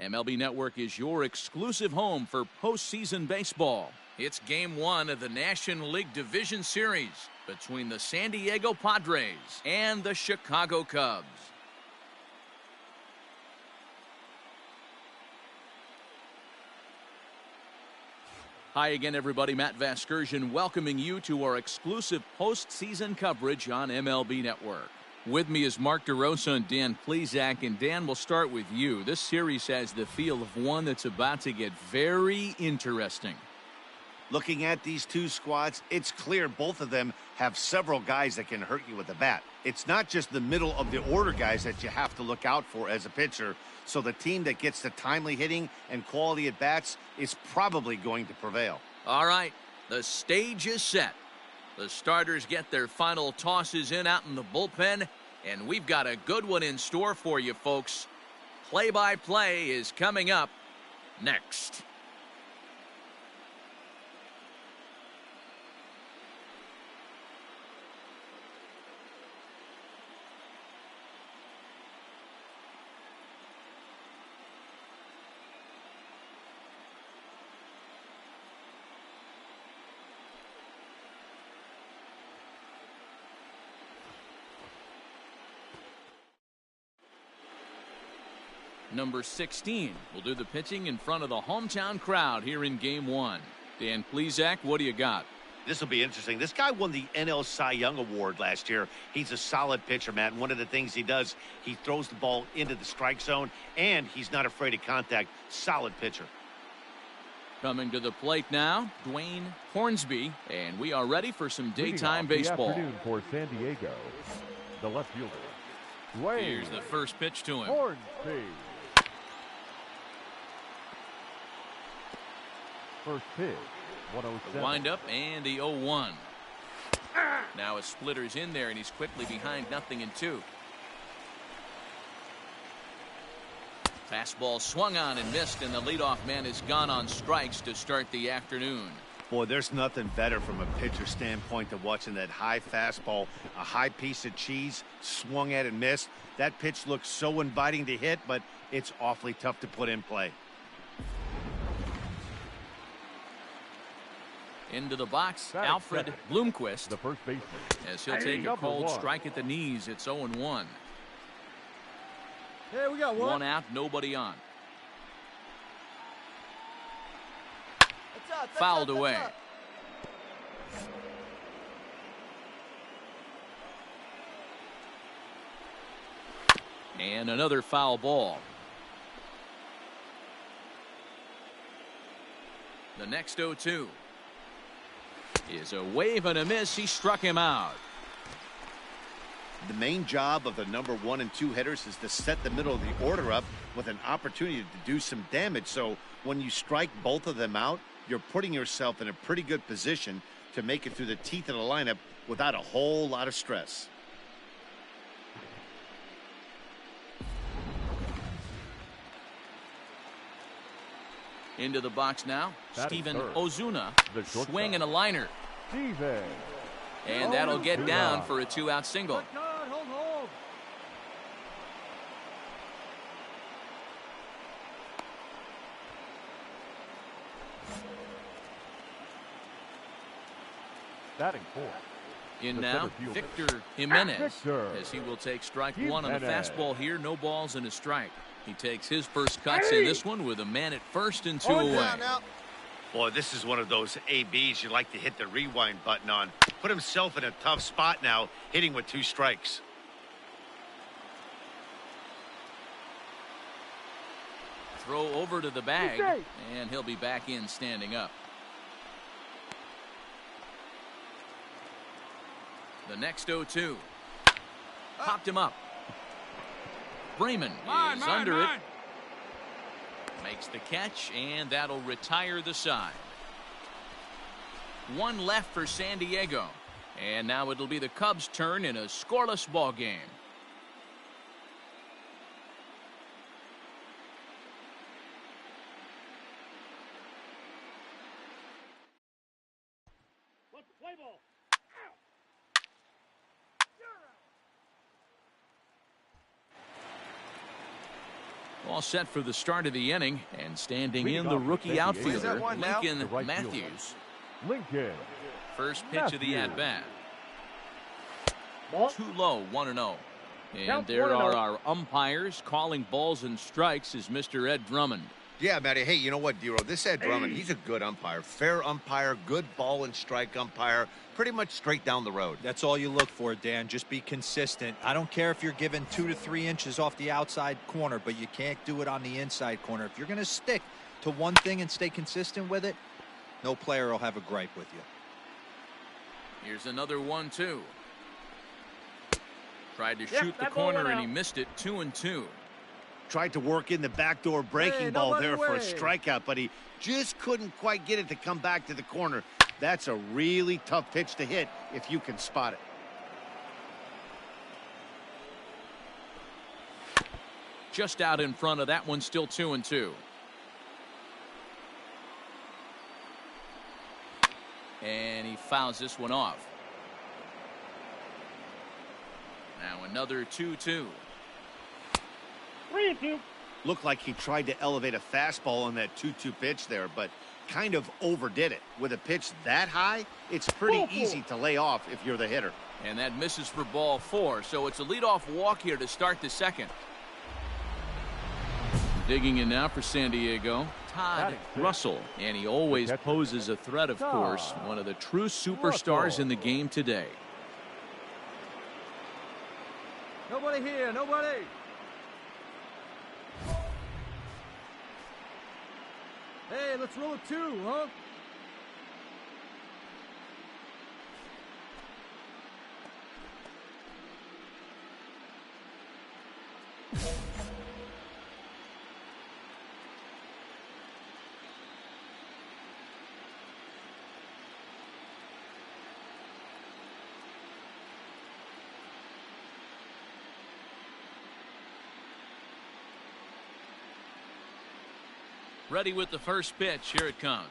MLB Network is your exclusive home for postseason baseball. It's Game 1 of the National League Division Series between the San Diego Padres and the Chicago Cubs. Hi again, everybody. Matt Vasgersian welcoming you to our exclusive postseason coverage on MLB Network. With me is Mark DeRosa and Dan Plesac. And Dan, we'll start with you. This series has the feel of one that's about to get very interesting. Looking at these two squads, it's clear both of them have several guys that can hurt you with the bat. It's not just the middle of the order guys that you have to look out for as a pitcher. So the team that gets the timely hitting and quality at bats is probably going to prevail. All right, the stage is set. The starters get their final tosses in out in the bullpen, and we've got a good one in store for you, folks. Play-by-play is coming up next. Number 16 will do the pitching in front of the hometown crowd here in Game 1. Dan Plesac, what do you got? This will be interesting. This guy won the NL Cy Young Award last year. He's a solid pitcher, Matt. And one of the things he does, he throws the ball into the strike zone, and he's not afraid of contact. Solid pitcher. Coming to the plate now, Dwayne Hornsby, and we are ready for some daytime baseball. Afternoon for San Diego, the left fielder, Dwayne. Here's the first pitch to him. Hornsby. First pitch, 107. Wind up and the 0-1. Now a splitter's in there, and he's quickly behind 0-2. Fastball swung on and missed, and the leadoff man is gone on strikes to start the afternoon. Boy, there's nothing better from a pitcher standpoint than watching that high fastball, a high piece of cheese, swung at and missed. That pitch looks so inviting to hit, but it's awfully tough to put in play. Into the box, Alfred Bloomquist, the first baseman, as he'll take a cold strike at the knees. It's 0-1. Hey, we got one. One out, nobody on. Fouled away. And another foul ball. The next 0-2 is a wave and a miss. He struck him out. The main job of the number 1 and 2 hitters is to set the middle of the order up with an opportunity to do some damage. So when you strike both of them out, you're putting yourself in a pretty good position to make it through the teeth of the lineup without a whole lot of stress. Into the box now, Steven Ozuna, swing and a liner. Steven. And that'll get down for a 2-out single. Hold. Batting fourth. In now, Victor Jimenez, as he will take strike one on the fastball here. No balls and a strike. He takes his first cuts in this one with a man at first and 2 away. Boy, this is one of those ABs you like to hit the rewind button on. Put himself in a tough spot now, hitting with 2 strikes. Throw over to the bag, and he'll be back in standing up. The next 0-2. Popped him up. Bremen is under it. Makes the catch, and that'll retire the side. One left for San Diego. And now it'll be the Cubs' turn in a scoreless ball game. All set for the start of the inning, and standing Leading in the off with rookie the outfielder, The Lincoln right Matthews. fielder, Lincoln First pitch of the Matthews. at-bat. Ball. Too low, 1-0. And Count there 1-0. are our umpires calling balls and strikes is Mr. Ed Drummond. Yeah, Matty. Hey, you know what, Dero? This Ed Drummond, he's a good umpire. Fair umpire, good ball and strike umpire. Pretty much straight down the road. That's all you look for, Dan. Just be consistent. I don't care if you're given 2 to 3 inches off the outside corner, but you can't do it on the inside corner. If you're going to stick to one thing and stay consistent with it, no player will have a gripe with you. Here's another 1-2. Tried to Yep, shoot the that ball corner went and he out. missed it. 2-2. Tried to work in the backdoor breaking ball nobody there for a way. strikeout, but he just couldn't quite get it to come back to the corner. That's a really tough pitch to hit if you can spot it. Just out in front of that one, still 2-2. And he fouls this one off. Now another 2-2. 3-2. Looked like he tried to elevate a fastball on that 2-2 pitch there, but kind of overdid it. With a pitch that high, it's pretty easy to lay off if you're the hitter. And that misses for ball 4, so it's a leadoff walk here to start the second. Digging in now for San Diego, Todd Russell. And he always poses a threat, of course. One of the true superstars in the game today. Nobody here. Nobody. Hey, let's roll it 2, huh? Ready with the first pitch. Here it comes.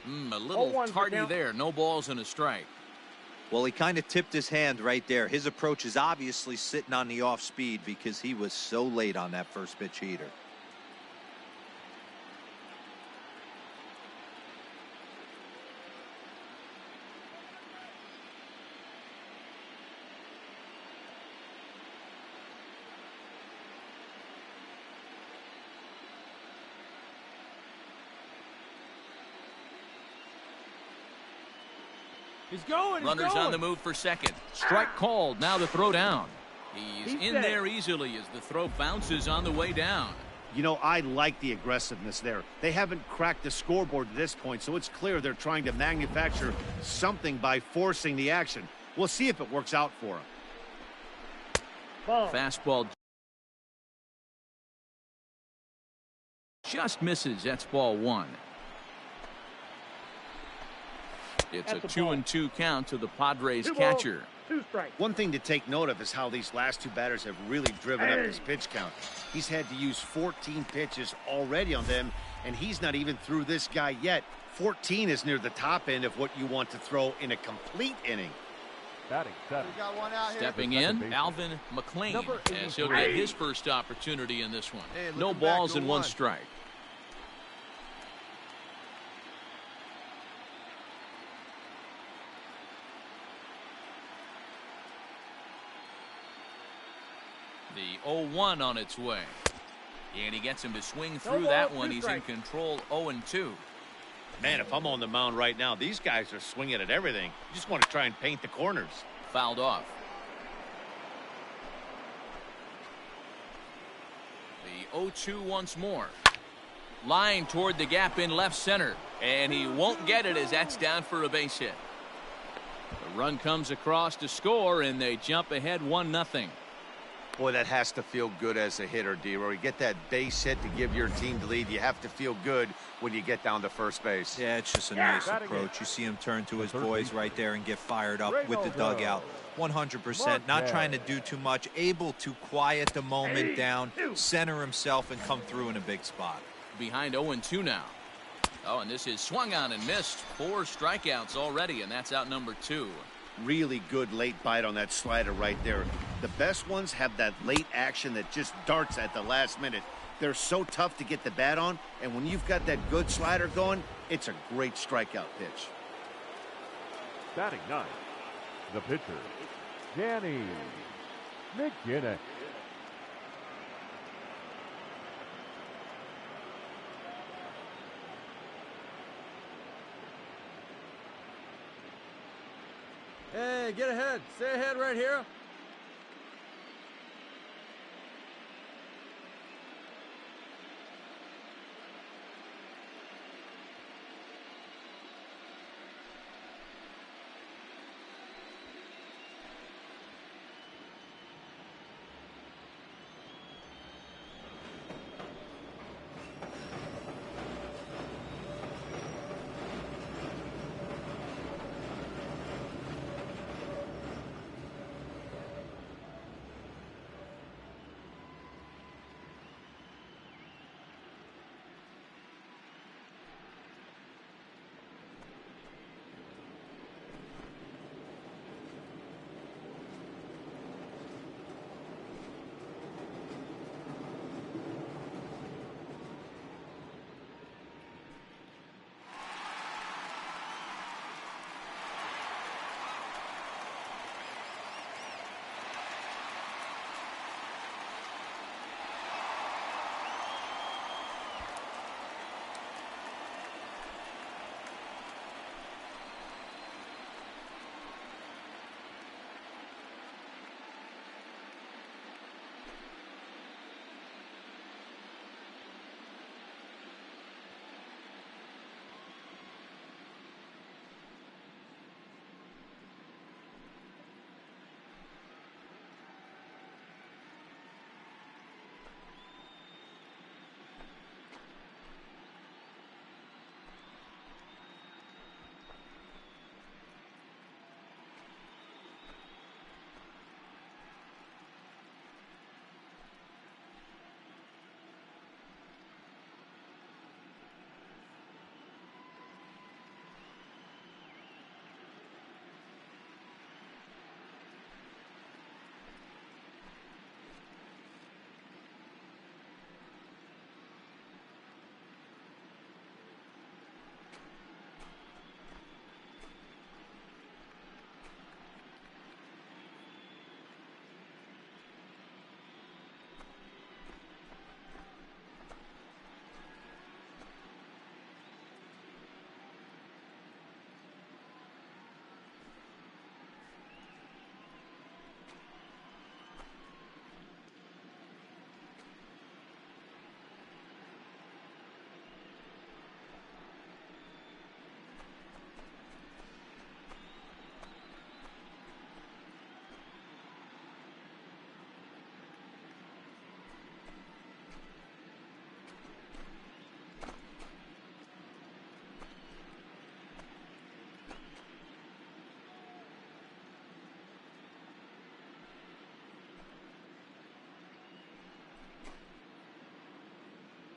A little 0-1 for tardy count. there. No balls and a strike. Well, he kind of tipped his hand right there. His approach is obviously sitting on the off speed because he was so late on that first pitch heater. He's going. Runners on the move for second. Strike called. Now the throw down. He's in dead. there easily as the throw bounces on the way down. You know, I like the aggressiveness there. They haven't cracked the scoreboard to this point, so it's clear they're trying to manufacture something by forcing the action. We'll see if it works out for them. Ball. Fastball just misses. That's ball 1. It's a That's a ball. 2-2 count to the Padres 2 balls, catcher. 2 strikes. One thing to take note of is how these last 2 batters have really driven up his pitch count. He's had to use 14 pitches already on them, and he's not even through this guy yet. 14 is near the top end of what you want to throw in a complete inning. Batting seven. Stepping in, Alvin McLean, Number as he'll 83. get his first opportunity in this one. Hey, No looking balls back, and 0-1. 1 strike. The 0-1 on its way. And he gets him to swing through that ball, one. 2 He's in strikes. control 0-2. Man, if I'm on the mound right now, these guys are swinging at everything. You just want to try and paint the corners. Fouled off. The 0-2 once more. Line toward the gap in left center. And he won't get it as that's down for a base hit. The run comes across to score, and they jump ahead 1-0. Boy, that has to feel good as a hitter, D-Roy. You get that base hit to give your team the lead. You have to feel good when you get down to first base. Yeah, it's just a nice Batting approach. You see him turn to his third boys base. right there and get fired up Right with the over. dugout. 100%. Not trying to do too much. Able to quiet the moment down, center himself, and come through in a big spot. Behind 0-2 now. Oh, and this is swung on and missed. 4 strikeouts already, and that's out number 2. Really good late bite on that slider right there. The best ones have that late action that just darts at the last minute. They're so tough to get the bat on, and when you've got that good slider going, it's a great strikeout pitch. Batting ninth, the pitcher, Danny McGinnis. Hey, get ahead. Stay ahead right here.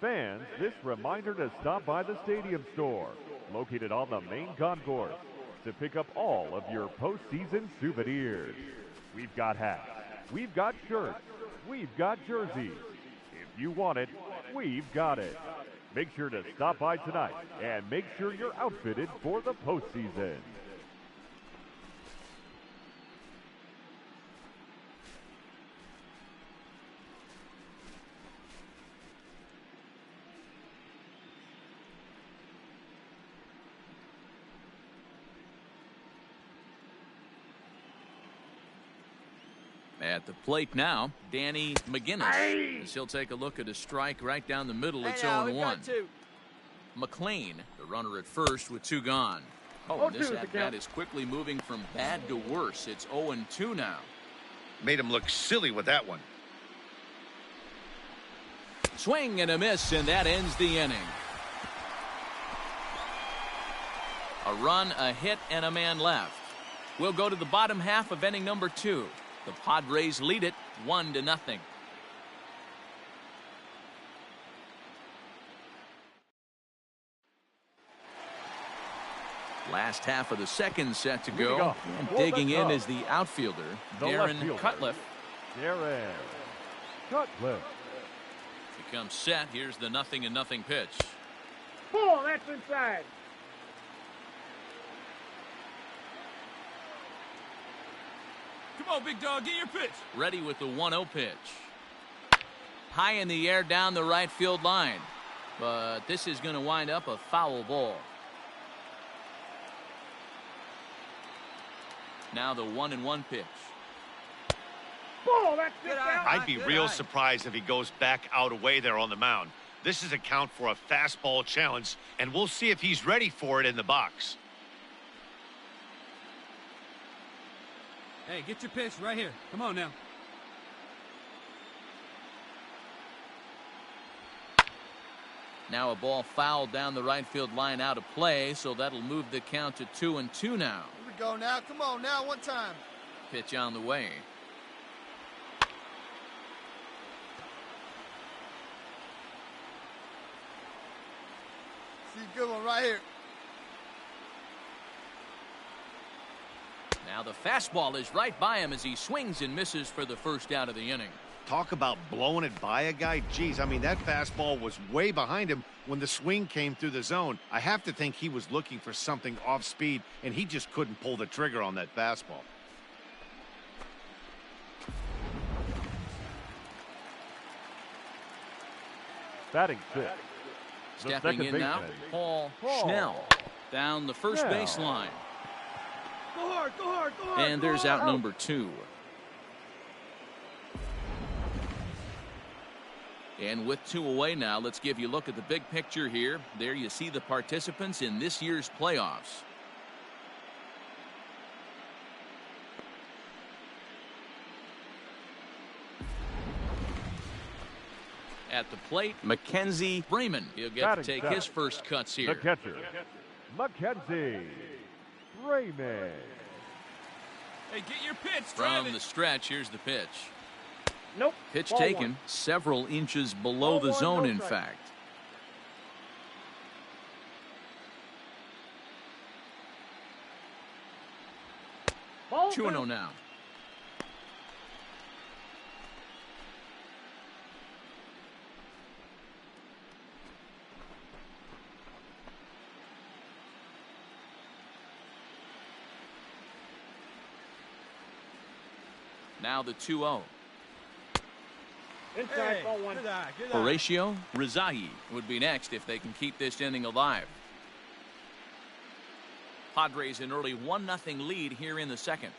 Fans, this reminder to stop by the Stadium Store, located on the main concourse, to pick up all of your postseason souvenirs. We've got hats, we've got shirts, we've got jerseys. If you want it, we've got it. Make sure to stop by tonight and make sure you're outfitted for the postseason. At the plate now, Danny McGinnis. As he'll take a look at a strike right down the middle. It's 0-1. McLean, the runner at first with 2 gone. Oh, and this at-bat is quickly moving from bad to worse. It's 0-2 now. Made him look silly with that one. Swing and a miss, and that ends the inning. A run, a hit, and a man left. We'll go to the bottom half of inning number 2. The Padres lead it 1-0. Last half of the second set to go. And digging in is the outfielder, Darren Cutliff. Darren Cutliff. He comes set. Here's the 0-0 pitch. Ball, that's inside. Come on, big dog, get your pitch. Ready with the 1-0 pitch. High in the air down the right field line. But this is going to wind up a foul ball. Now the 1-1 pitch. Ball, that's just out. I'd be real surprised if he goes back out away there on the mound. This is a count for a fastball challenge, and we'll see if he's ready for it in the box. Hey, get your pitch right here. Come on now. Now a ball fouled down the right field line out of play, so that'll move the count to 2-2 now. Here we go now. Come on now, one time. Pitch on the way. See a good one right here. Now the fastball is right by him as he swings and misses for the first out of the inning. Talk about blowing it by a guy. Geez, I mean, that fastball was way behind him when the swing came through the zone. I have to think he was looking for something off speed, and he just couldn't pull the trigger on that fastball. Batting six. The Stepping second in now, baseman, Paul Schnell. Down the first base line. Go hard, go hard, go hard. And there's out number 2. And with 2 away now, let's give you a look at the big picture here. There you see the participants in this year's playoffs. At the plate, Mackenzie Freeman. He'll get to take his first cuts here. The catcher, Mackenzie Freeman. Hey, get your pitch. From the stretch, here's the pitch. Nope. Pitch Ball taken one. several inches below Ball the one, zone, no in strike. fact. Ball 2-0 now. Now the 2-0. Inside, ball one. Good eye, good eye. Horatio Rizai would be next if they can keep this inning alive. Padres an early 1-0 lead here in the second.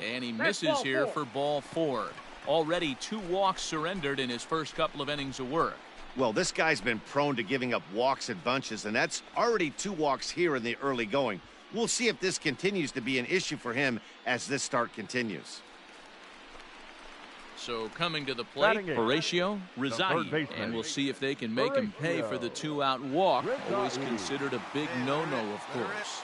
And he misses ball here 4. for ball 4. Already 2 walks surrendered in his first couple of innings of work. Well, this guy's been prone to giving up walks at bunches, and that's already 2 walks here in the early going. We'll see if this continues to be an issue for him as this start continues. So coming to the plate, Batting eighth, Horatio third Rizai. baseman. And we'll see if they can make him pay for the 2-out walk. Always Rizai. considered a big no-no, of course.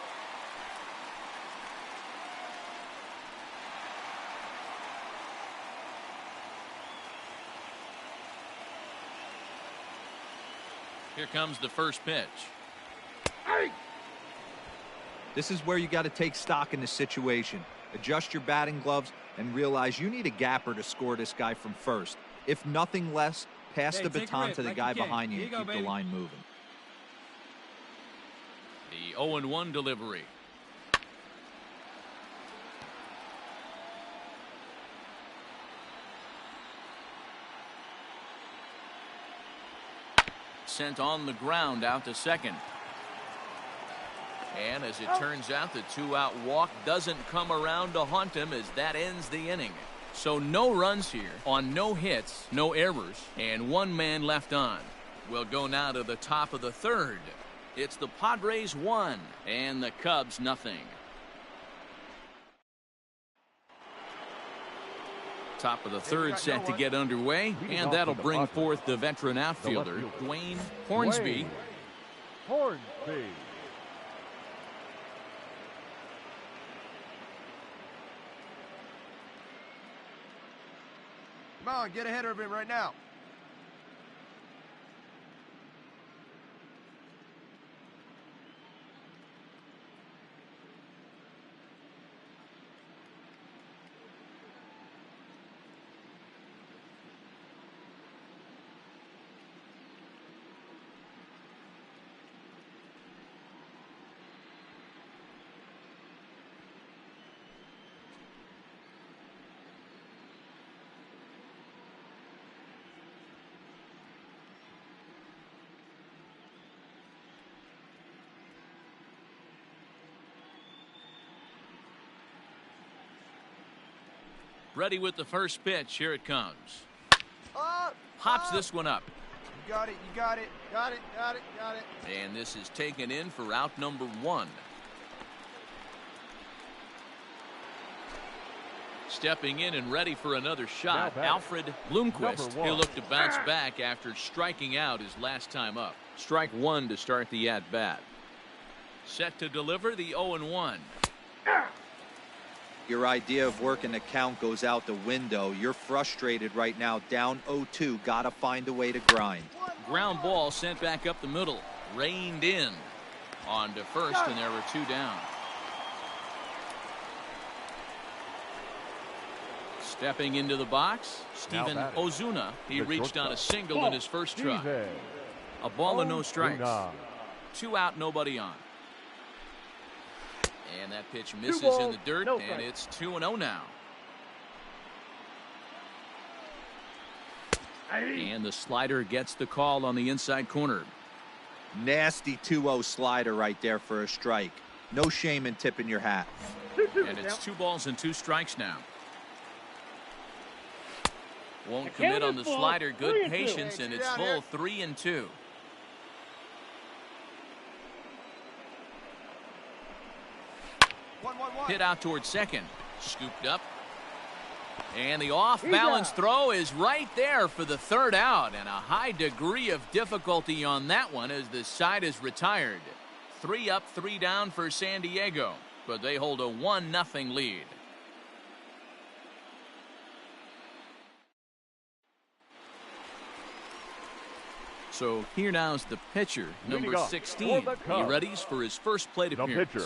Here comes the first pitch. This is where you got to take stock in the situation. Adjust your batting gloves and realize you need a gapper to score this guy from first. If nothing less, pass Hey, the take a baton rip to the like guy you can. behind you Here and you go, keep the baby. line moving. The 0-1 delivery. Sent on the ground out to second. And as it turns out, the 2-out walk doesn't come around to haunt him as that ends the inning. So no runs here on no hits, no errors, and 1 man left on. We'll go now to the top of the third. It's the Padres 1 and the Cubs nothing. Top of the third set to get underway, and that'll bring forth the veteran outfielder, Dwayne Hornsby. Hornsby. Come on, get ahead of him right now. Ready with the first pitch. Here it comes. Hops this one up. You got it, you got it. Got it, got it, got it. And this is taken in for out number 1. Stepping in and ready for another shot, Alfred Bloomquist. He'll look to bounce back after striking out his last time up. Strike 1 to start the at-bat. Set to deliver the 0-1. Your idea of working the count goes out the window. You're frustrated right now, down 0-2. Gotta find a way to grind. Ground ball sent back up the middle. Reined in. On to first, and there were 2 down. Stepping into the box, Steven Ozuna. He reached on a single in his first try. A ball and no strikes. 2 out, nobody on. And that pitch misses in the dirt, and it's 2-0 now. And the slider gets the call on the inside corner. Nasty 2-0 slider right there for a strike. No shame in tipping your hat. And it's 2 balls and 2 strikes now. Won't commit on the slider. Good patience, and it's full 3-2. Hit out towards second. Scooped up. And the off-balance throw is right there for the 3rd out. And a high degree of difficulty on that one as the side is retired. 3 up, 3 down for San Diego. But they hold a 1-0 lead. So here now is the pitcher, number 16. He readies for his first plate appearance. The pitcher,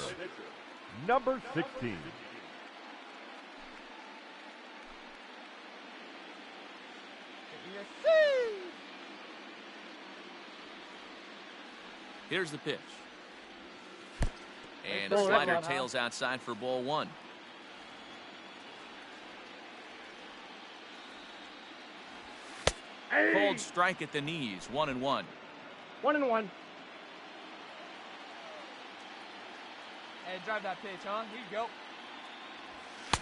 number 16. Here's the pitch. And the slider tails outside for ball 1. Cold strike at the knees, 1-1. 1-1. Hey, drive that pitch, huh? Here you go.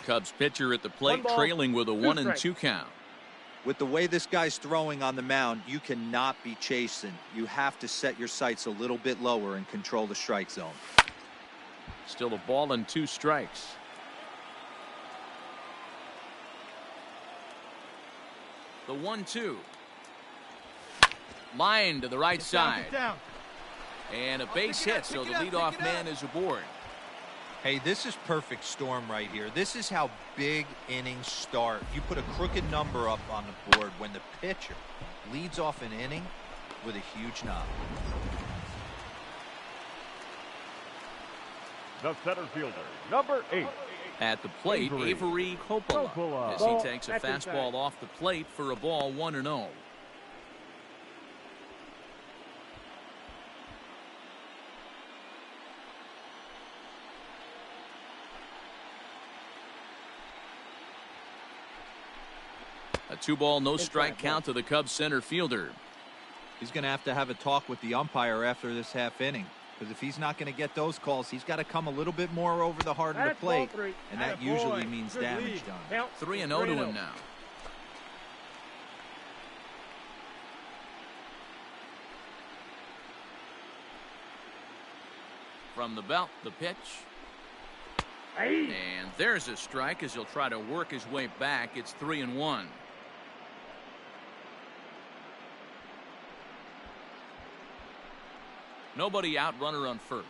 Cubs pitcher at the plate, trailing with a 1-2 count. With the way this guy's throwing on the mound, you cannot be chasing. You have to set your sights a little bit lower and control the strike zone. Still a ball and 2 strikes. The 1-2. Line to the right side. And a base hit, so the leadoff man is aboard. Hey, this is perfect storm right here. This is how big innings start. You put a crooked number up on the board when the pitcher leads off an inning with a huge knock. The center fielder, number 8. At the plate, Avery Coppola, as he takes a fastball off the plate for a ball, 1-0. A 2-ball, no strike count to the Cubs center fielder. He's going to have a talk with the umpire after this half inning. Because if he's not going to get those calls, he's got to come a little bit more over the heart of the plate. And that usually means damage done. 3-0 to him now. From the belt, the pitch. And there's a strike as he'll try to work his way back. It's 3-1. Nobody out, runner on first.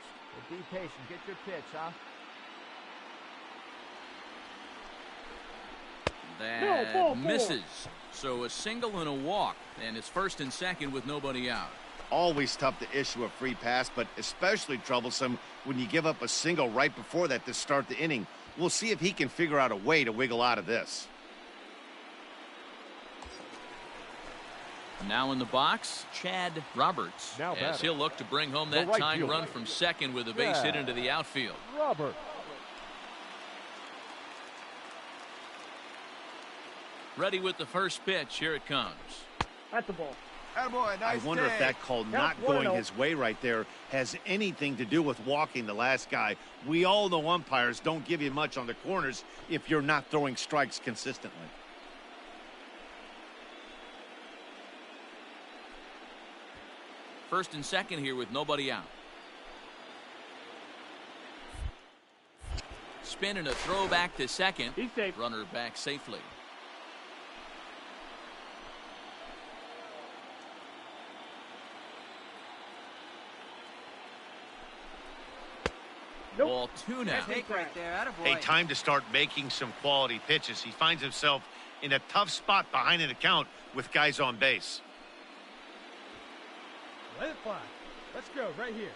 Be patient. Get your pitch, huh? That misses. So a single and a walk. And it's first and second with nobody out. Always tough to issue a free pass, but especially troublesome when you give up a single right before that to start the inning. We'll see if he can figure out a way to wiggle out of this. Now in the box, Chad Roberts, as he'll look to bring home that tying run from second with a base hit into the outfield. Robert. Ready with the first pitch. Here it comes. That's the ball. I wonder if that call not going his way right there has anything to do with walking the last guy. We all know umpires don't give you much on the corners if you're not throwing strikes consistently. First and second here with nobody out. Spin and a throw back to second. He's safe. Runner back safely. Nope. Ball 2 now. Take right there. Attaboy. Hey, time to start making some quality pitches. He finds himself in a tough spot behind an account with guys on base. Let it fly. Let's go right here.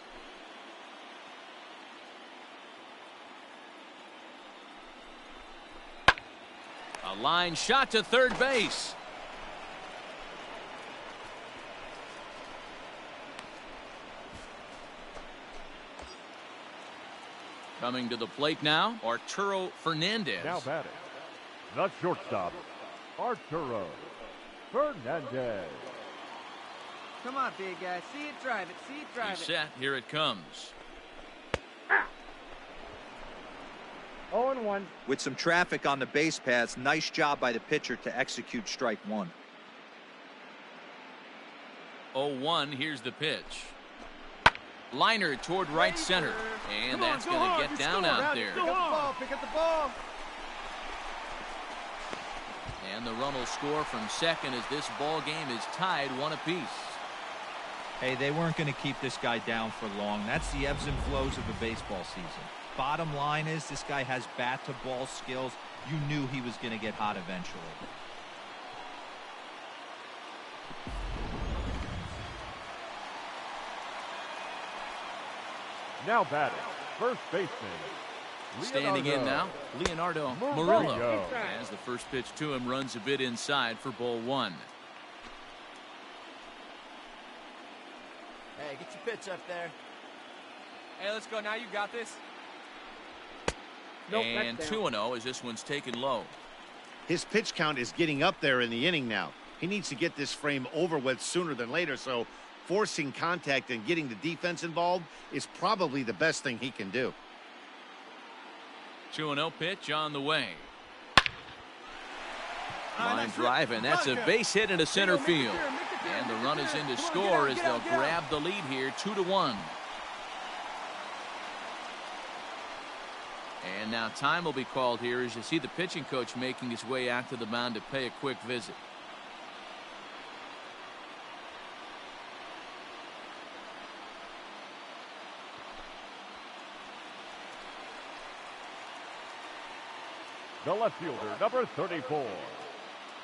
A line shot to third base. Coming to the plate now, Arturo Fernandez. Now batting, the shortstop, Arturo Fernandez. Come on, big guy. See it, drive it. See it, drive He's it. set. Here it comes. 0-1. With some traffic on the base paths, nice job by the pitcher to execute strike one. 0-1. Here's the pitch. Liner toward right center. And that's going to get down out there. Pick up the ball. Pick up the ball. And the run will score from second as this ball game is tied 1 apiece. Hey, they weren't going to keep this guy down for long. That's the ebbs and flows of a baseball season. Bottom line is this guy has bat-to-ball skills. You knew he was going to get hot eventually. Now batting, first baseman, Standing in now, Leonardo Murillo. As the first pitch to him runs a bit inside for ball 1. Hey, get your pitch up there. Hey, let's go. Now you got this. Nope, And that's down. 2-0 as this one's taken low. His pitch count is getting up there in the inning now. He needs to get this frame over with sooner than later, so forcing contact and getting the defense involved is probably the best thing he can do. 2-0 pitch on the way. Line drive, and that's a base hit into center field. And the run is in to score as they'll grab the lead here, 2-1. And now time will be called here as you see the pitching coach making his way out to the mound to pay a quick visit. the left fielder, number 34,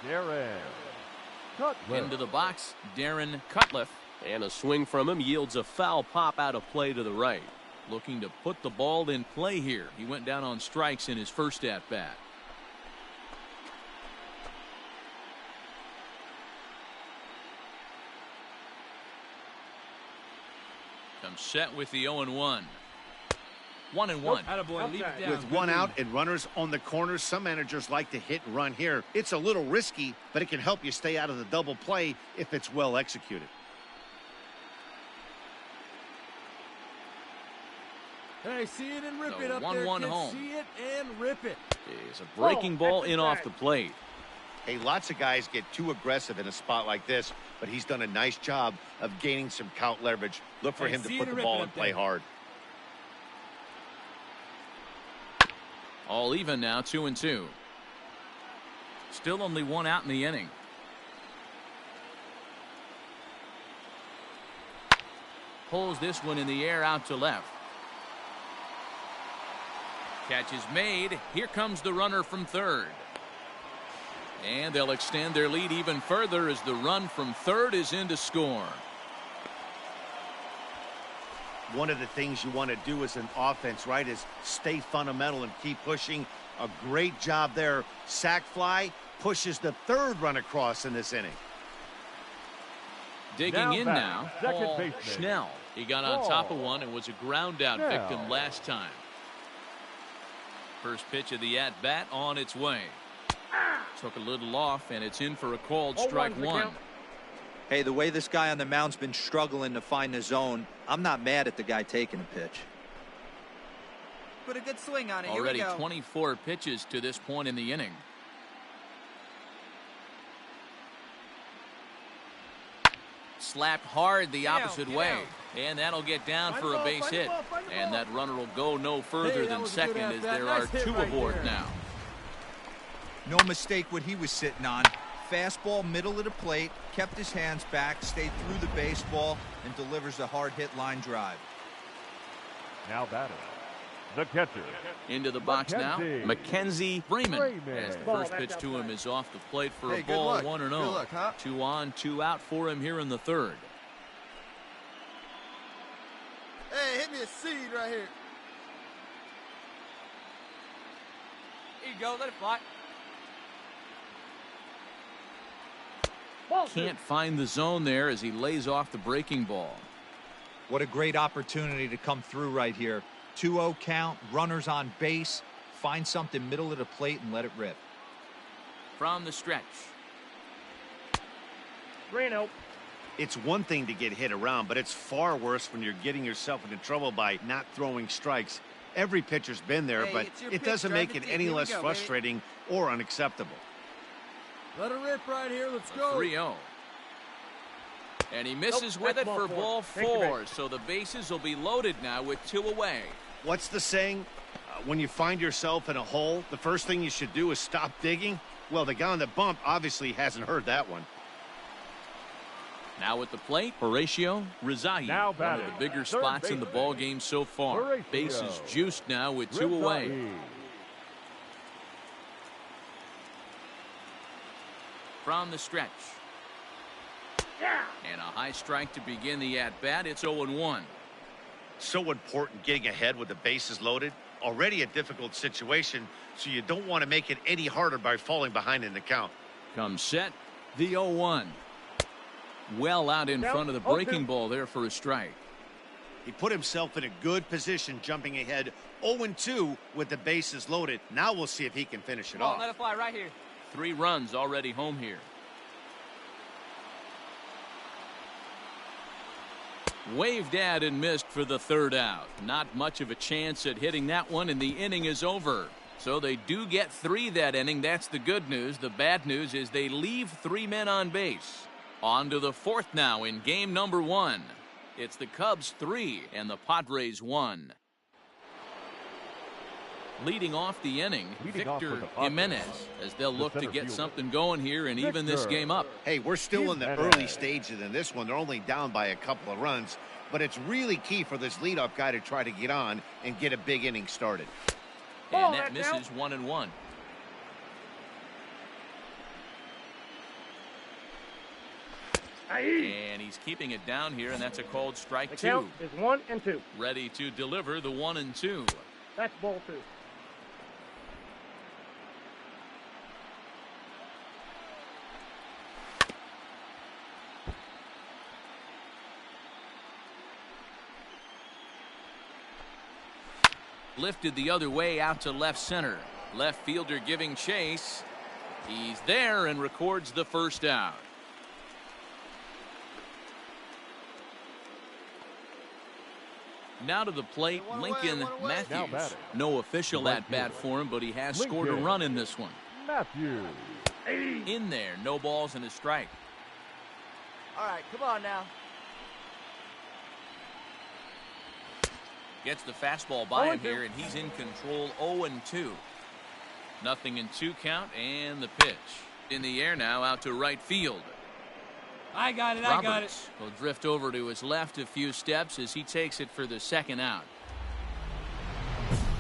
Darren Cutler. Into the box, Darren Cutliff. And a swing from him yields a foul pop out of play to the right. Looking to put the ball in play here. He went down on strikes in his first at-bat. Comes set with the 0-1. 1-1. Attaboy, leave it down. With Good one move. out and runners on the corners, some managers like to hit and run here. It's a little risky, but it can help you stay out of the double play if it's well executed. Hey, see it and rip So it up 1-1 there, kids. home. See it and rip it. Is a breaking ball that's in a off tag. the plate. Hey, lots of guys get too aggressive in a spot like this, but he's done a nice job of gaining some count leverage. Look for Hey, him to see put it the and rip ball it and up play there. hard. All even now, 2-2. Still only one out in the inning. Pulls this one in the air out to left. Catch is made. Here comes the runner from third. And they'll extend their lead even further as the run from third is in to score. One of the things you want to do as an offense, right, is stay fundamental and keep pushing. A great job there. Sack fly pushes the third run across in this inning. Digging Now in batting, now, second Paul baseman. Schnell. He got on top of one and was a ground out Schnell. victim last time. First pitch of the at-bat on its way. Took a little off, and it's in for a called strike 0-1's the one. count. Hey, the way this guy on the mound's been struggling to find the zone, I'm not mad at the guy taking a pitch. Put a good swing on it. Already Here we go. 24 pitches to this point in the inning. Slapped hard the opposite way. And that'll get down for a base hit. And that runner will go no further than second as there are two aboard now. No mistake what he was sitting on. Fastball, middle of the plate, kept his hands back, stayed through the baseball, and delivers a hard hit line drive. Now batting, the catcher. Into the box now, Mackenzie Freeman. As the first pitch to him is off the plate for a ball, 1-0. Good luck, huh? 2 on, 2 out for him here in the third. Hey, hit me a seed right here. Here you go. Let it fly. Can't find the zone there as he lays off the breaking ball. What a great opportunity to come through right here. 2-0 count, runners on base. Find something middle of the plate and let it rip. From the stretch. Reno. It's one thing to get hit around, but it's far worse when you're getting yourself into trouble by not throwing strikes. Every pitcher's been there, Hey, but it's your it pitch, doesn't drive make the it team. any Here we less go, baby. frustrating or unacceptable. Let it rip right here. Let's go. 3-0. And he misses with it for ball 4. So the bases will be loaded now with 2 away. What's the saying? When you find yourself in a hole, the first thing you should do is stop digging? Well, the guy on the bump obviously hasn't heard that one. Now at the plate, Horatio Rizai. Now One of the batting, bigger third spots in the baseman, ball game so far. Horatio Bases juiced now with 2 away. Rizai. From the stretch. And a high strike to begin the at-bat. It's 0-1. So important getting ahead with the bases loaded. Already a difficult situation, so you don't want to make it any harder by falling behind in the count. Comes set, the 0-1. Well out in front of the breaking ball there for a strike. He put himself in a good position, jumping ahead 0-2 with the bases loaded. Now we'll see if he can finish it Come on, off. let it fly right here. 3 runs already home here. Waved at and missed for the third out. Not much of a chance at hitting that one, and the inning is over. So they do get 3 that inning. That's the good news. The bad news is they leave 3 men on base. On to the 4th now in game number 1. It's the Cubs 3 and the Padres 1. Leading off the inning, Victor Jimenez, as they'll look to get something going here and even this game up. Hey, we're still in the early stages in this one. They're only down by a couple of runs, but it's really key for this leadoff guy to try to get on and get a big inning started. And that misses 1-1. And he's keeping it down here, and that's a called strike 2. Count is 1-2. Ready to deliver the 1-2. That's ball 2. Lifted the other way out to left center. Left fielder giving chase. He's there and records the first out. Now to the plate, Lincoln Matthews. No official at-bat for him, but he has scored a run in this one. Matthews. In there, no balls and a strike. All right, come on now. Gets the fastball by him here, and he's in control. 0-2. Nothing in 2 count, and the pitch. In the air now, out to right field. I got it. Roberts I got it. will drift over to his left a few steps as he takes it for the second out.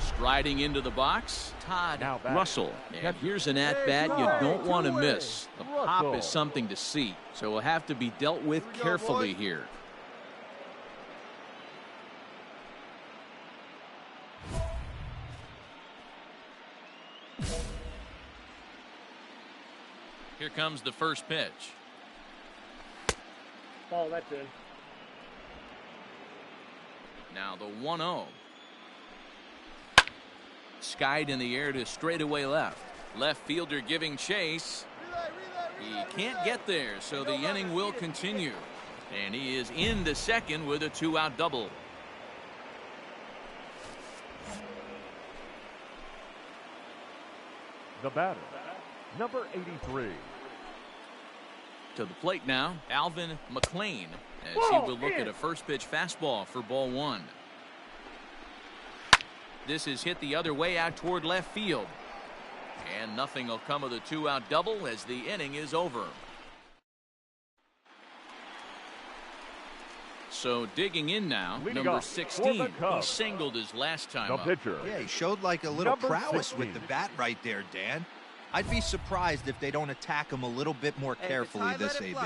Striding into the box, Todd Russell. And here's an at-bat you don't want to miss. The pop is something to see, so will have to be dealt with carefully here. Here comes the first pitch. Ball, that's in. Now the 1-0. Skied in the air to straightaway left. Left fielder giving chase. He can't get there, so the inning will continue. And he is into second with a 2-out double. The batter, number 83. To the plate now, Alvin McLean, as he will look at a first pitch fastball for ball one. This is hit the other way out toward left field. And nothing will come of the 2-out double as the inning is over. So digging in now, Leading number off 16. for the He Cubs, singled his last time the up. pitcher. Yeah, he showed like a little Number prowess 16. with the bat right there, Dan. I'd be surprised if they don't attack him a little bit more carefully this AB.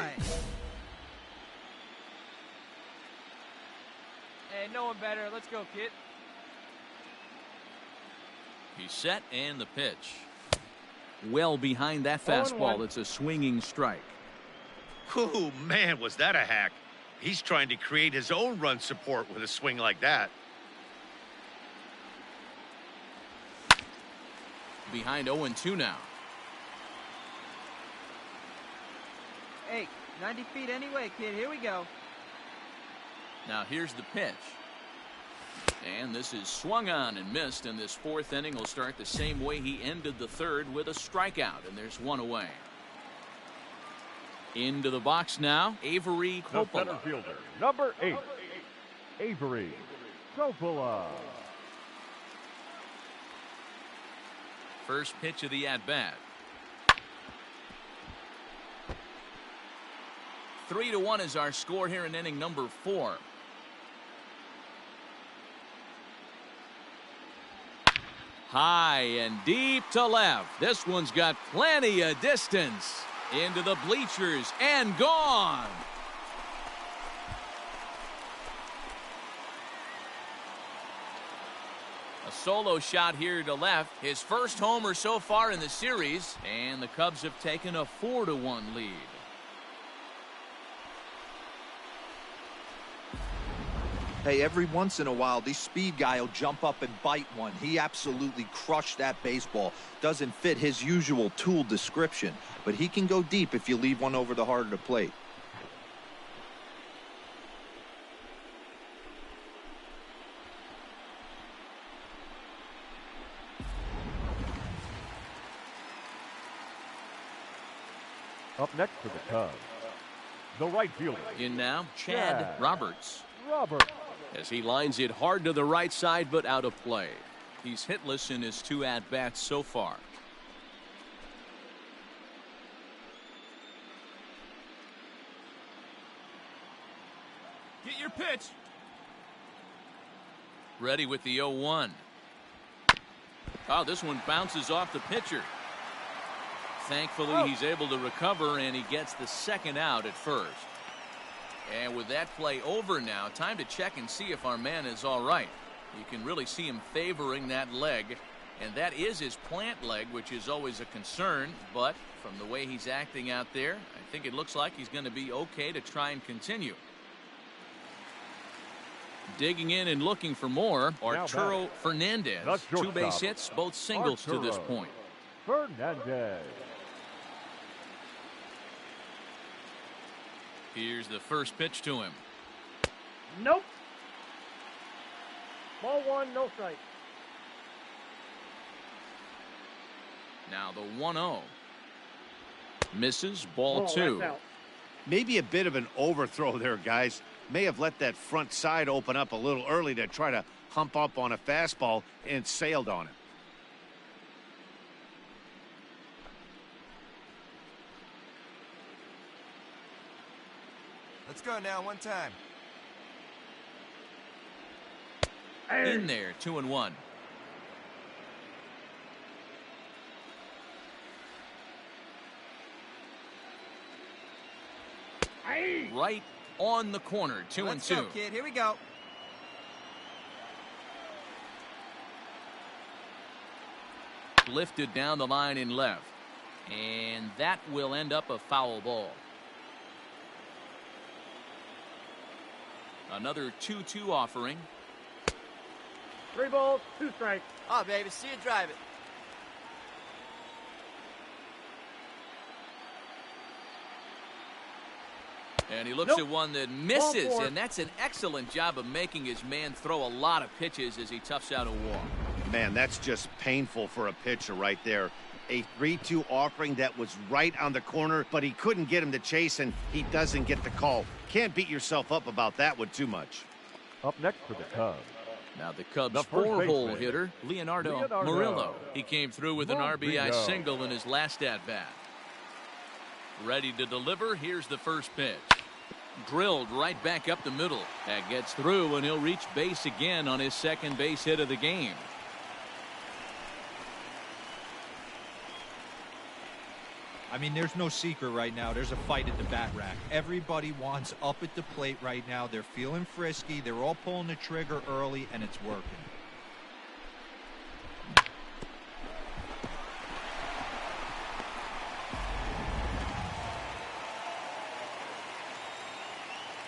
Hey, no one better. Let's go, kid. He's set and the pitch. Well behind that fastball. It's a swinging strike. Oh, man, was that a hack. He's trying to create his own run support with a swing like that. Behind 0-2 now. Hey, 90 feet anyway, kid. Here we go. Now here's the pitch. And this is swung on and missed, and this fourth inning will start the same way he ended the third with a strikeout, and there's one away. Into the box now, Avery The Coppola. center fielder, number 8, Avery Coppola. First pitch of the at-bat. 3-1 is our score here in inning number 4. High and deep to left. This one's got plenty of distance. Into the bleachers and gone. A solo shot here to left. His first homer so far in the series. And the Cubs have taken a 4-1 lead. Hey, every once in a while, this speed guy will jump up and bite one. He absolutely crushed that baseball. Doesn't fit his usual tool description, but he can go deep if you leave one over the heart of the plate. Up next for the Cubs, the right fielder, In now, Chad Chad. Roberts. Robert. As he lines it hard to the right side, but out of play. He's hitless in his 2 at-bats so far. Get your pitch. Ready with the 0-1. Oh, this one bounces off the pitcher. Thankfully, he's able to recover, and he gets the second out at first. And with that play over now, time to check and see if our man is all right. You can really see him favoring that leg, and that is his plant leg, which is always a concern. But from the way he's acting out there, I think it looks like he's going to be okay to try and continue. Digging in and looking for more, Arturo Fernandez. the shortstop, 2 base hits, both singles to this Arturo point. Fernandez. Here's the first pitch to him. Nope. Ball 1, no strike. Now the 1-0. Misses, ball 2. That's out. Maybe a bit of an overthrow there, guys. May have let that front side open up a little early to try to hump up on a fastball and sailed on it. Let's go now, one time. In there, 2-1. Right on the corner, 2-2. Let's go, kid. Here we go. Lifted down the line in left. And that will end up a foul ball. Another 2-2 offering. 3 balls, 2 strikes. Oh, baby, see you drive it. And he looks at one that misses, and that's an excellent job of making his man throw a lot of pitches as he toughs out a walk. Man, that's just painful for a pitcher right there. A 3-2 offering that was right on the corner, but he couldn't get him to chase, and he doesn't get the call. Can't beat yourself up about that one too much. Up next for the Cubs. Now the Cubs' The first four-hole baseman, hitter, Leonardo Murillo. He came through with an RBI single in his last at-bat. Ready to deliver. Here's the first pitch. Drilled right back up the middle. That gets through, and he'll reach base again on his second base hit of the game. I mean, there's no secret right now. There's a fight at the bat rack. Everybody wants up at the plate right now. They're feeling frisky. They're all pulling the trigger early, and it's working.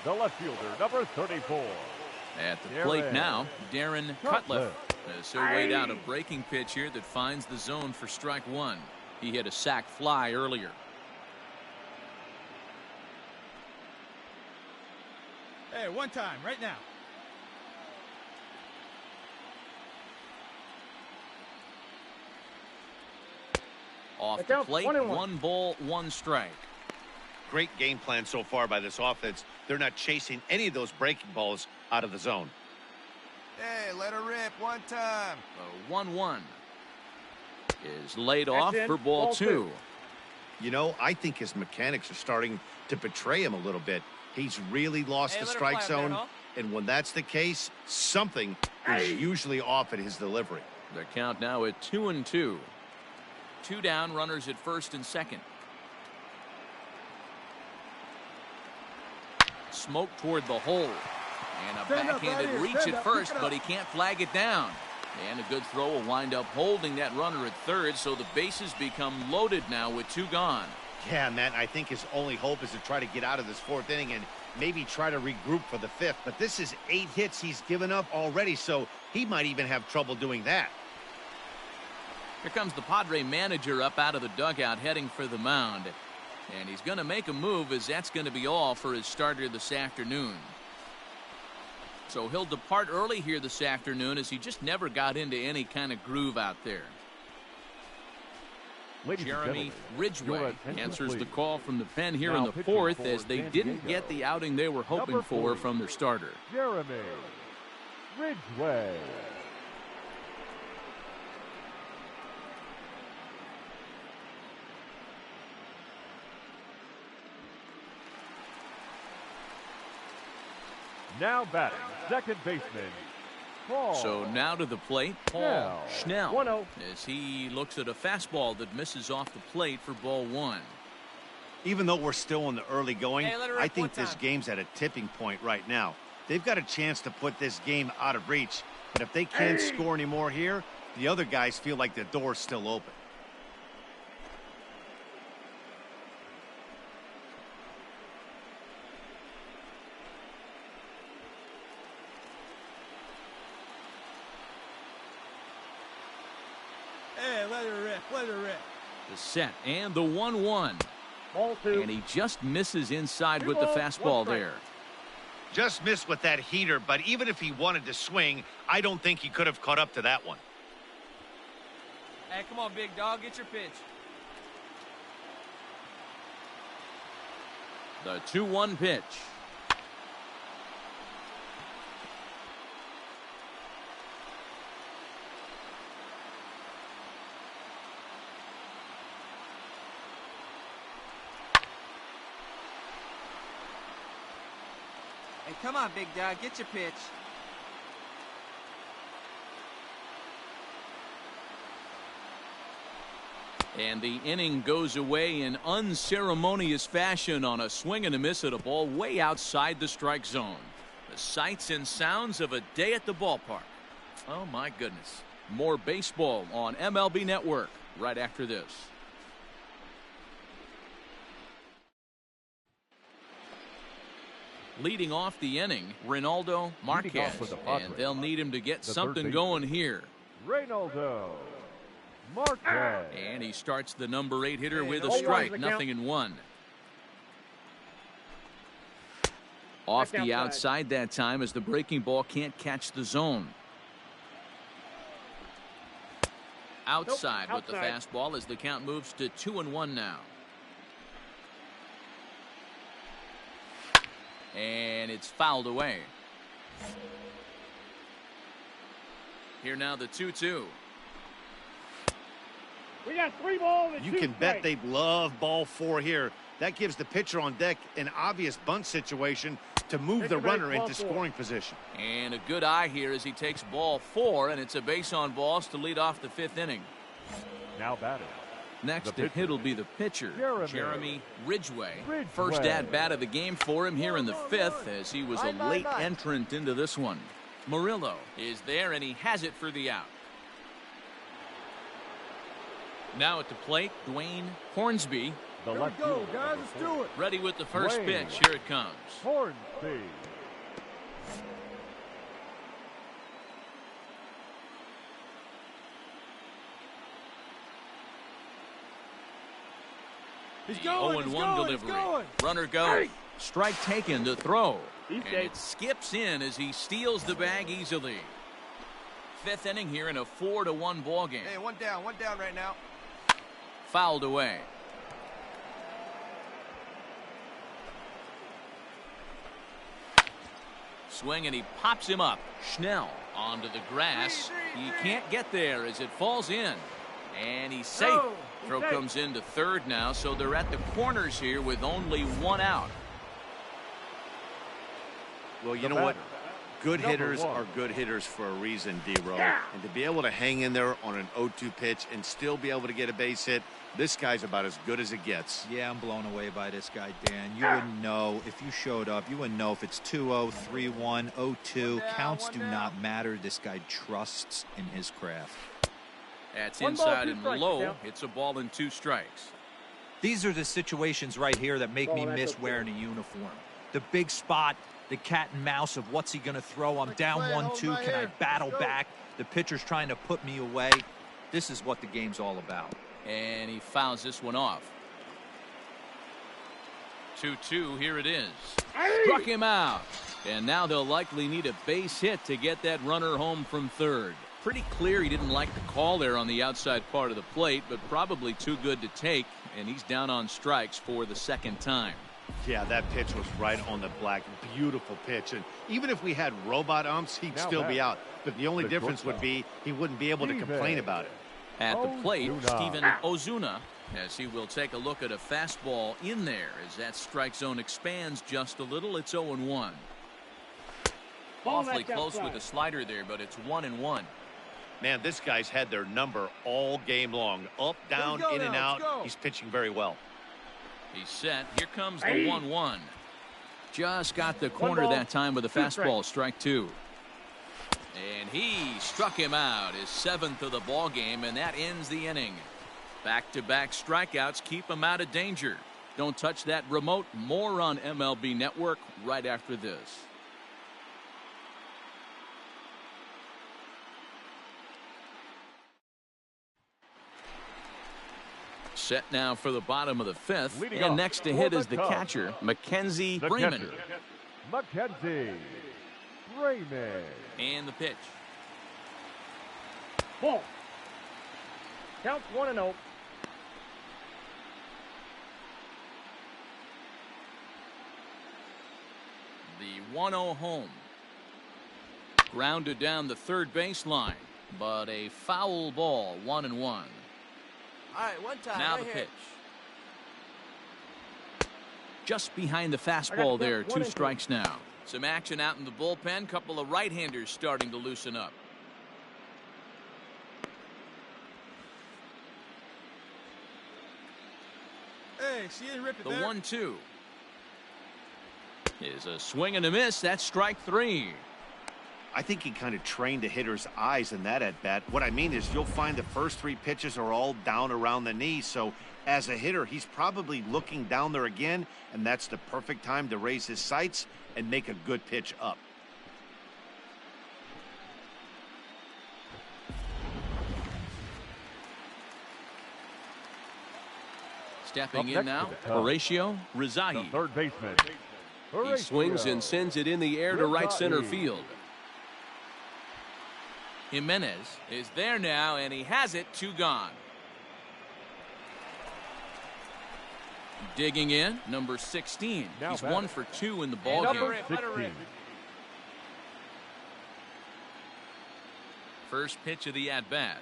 The left fielder, number 34. At the plate now, Darren Cutliff. As he'll wait out a breaking pitch here that finds the zone for strike one. He hit a sac fly earlier. Hey, one time, right now. Off the plate, 1 ball, 1 strike. Great game plan so far by this offense. They're not chasing any of those breaking balls out of the zone. Hey, let her rip one time. 1-1 is laid off for ball 2. You know, I think his mechanics are starting to betray him a little bit. He's really lost the strike zone, and when that's the case, something is usually off at his delivery. The count now at 2-2. 2 down, runners at first and second. Smoke toward the hole. And a backhanded reach at first, but he can't flag it down. And a good throw will wind up holding that runner at third, so the bases become loaded now with 2 gone. Yeah, Matt, I think his only hope is to try to get out of this 4th inning and maybe try to regroup for the 5th. But this is 8 hits he's given up already, so he might even have trouble doing that. Here comes the Padre manager up out of the dugout heading for the mound. And he's going to make a move, as that's going to be all for his starter this afternoon. So he'll depart early here this afternoon, as he just never got into any kind of groove out there. Jeremy Ridgway answers the call from the pen here in the 4th, as they didn't get the outing they were hoping for from their starter. Jeremy Ridgway. Now batting, second baseman, Paul. So now to the plate, Paul Schnell, 1-0. as he looks at a fastball that misses off the plate for ball 1. Even though we're still in the early going, I think this time. game's at a tipping point right now. They've got a chance to put this game out of reach, but if they can't score any more here, the other guys feel like the door's still open. Hey, let her rip, let her rip. The set and the 1-1. Ball 2. And he just misses inside with the fastball there. Just missed with that heater, but even if he wanted to swing, I don't think he could have caught up to that one. Hey, come on, big dog, get your pitch. The 2-1 pitch. Hey, come on, big dog, get your pitch. And the inning goes away in unceremonious fashion on a swing and a miss at a ball way outside the strike zone. The sights and sounds of a day at the ballpark. Oh, my goodness. More baseball on MLB Network right after this. Leading off the inning, Reynaldo Marquez, and they'll need him to get something going here. Reynaldo Marquez. And he starts the number 8 hitter with a strike, 0-1. Off Back the outside. outside that time as the breaking ball can't catch the zone. Outside with the outside. fastball as the count moves to 2-1 now. And it's fouled away. Here now the 2-2. We got 3 balls and You 2 can bet strikes. they love ball 4 here. That gives the pitcher on deck an obvious bunt situation to move Take the a break, runner ball into 4. scoring position. And a good eye here as he takes ball 4, and it's a base on balls to lead off the 5th inning. Now batting. Next The to pitcher. hit will be the pitcher, Jeremy Ridgway. Ridgway. First at bat of the game for him here in the 5th as he was a late entrant into this one. Murillo is there and he has it for the out. Now at the plate, Dwayne Hornsby The Here we left go, fielder, guys. number Let's 4, do it. ready with the first Dwayne. pitch. Here it comes. Hornsby. He's The going. 0-1 He's going. delivery. He's going. Runner goes. Strike taken to throw. He's And safe. it skips in as he steals the bag easily. 5th inning here in a 4-1 ball game. Hey, one down right now. Fouled away. Swing and he pops him up. Schnell onto the grass. He can't get there as it falls in. And he's safe. No, he's Throw safe. comes into third now, so they're at the corners here with only 1 out. Well, you The know what? batter, Good number hitters 1. are good hitters for a reason, D-Row. Yeah. And to be able to hang in there on an 0-2 pitch and still be able to get a base hit, this guy's about as good as it gets. Yeah, I'm blown away by this guy, Dan. You wouldn't know if you showed up. You wouldn't know if it's 2-0, 3-1, 0-2. Counts do not matter. This guy trusts in his craft. That's 1 ball, inside 2 and strikes, low. Cal. It's a ball and 2 strikes. These are the situations right here that make Oh, me that's miss okay. wearing a uniform. The big spot, the cat and mouse of what's he going to throw. I'm down 1-2. Can I battle back? The pitcher's trying to put me away. This is what the game's all about. And he fouls this one off. 2-2, here it is. Struck him out. And now they'll likely need a base hit to get that runner home from third. Pretty clear he didn't like the call there on the outside part of the plate, but probably too good to take, and he's down on strikes for the 2nd time. Yeah, that pitch was right on the black. Beautiful pitch. And even if we had robot umps, he'd Now still be back. out. But the only The difference would shortstop. be he wouldn't be able to complain about it. At the plate, Ozuna. Steven Ozuna, as he will take a look at a fastball in there as that strike zone expands just a little. It's 0-1. Ball Awfully that's close with outside. a slider there, but it's 1-1. Man, this guy's had their number all game long. Up, down, go in and now, out. let's go. He's pitching very well. He's set. Here comes the Hey. 1-1. Just got the corner ball, that time with a 2 fastball, strike 2. And he struck him out, his 7th of the ball game, and that ends the inning. Back-to-back strikeouts keep him out of danger. Don't touch that remote. More on MLB Network right after this. Set now for the bottom of the 5th. Leading And off next to for hit the is the Cubs. catcher, Mackenzie The Freeman. catcher, Mackenzie Freeman. And the pitch. Ball. Counts 1-0. The 1-0 home. Grounded down the third baseline, but a foul ball, 1-1. All right, one time. Now right the here. pitch. Just behind the I got fastball there, 1 2 and 2. strikes now. Some action out in the bullpen, couple of right-handers starting to loosen up. Hey, she didn't rip it The there. 1-2 is a swing and a miss. That's strike 3. I think he kind of trained the hitter's eyes in that at bat. What I mean is you'll find the first 3 pitches are all down around the knee. So as a hitter, he's probably looking down there again, and that's the perfect time to raise his sights and make a good pitch up. Stepping Up in next now, for the Cubs. Horatio The Rizahi. third baseman, He swings and sends it in the air to right center field. Jimenez is there now, and he has it. 2 gone. Digging in, number 16. He's 1 for 2 in the ball game. First pitch of the at-bat.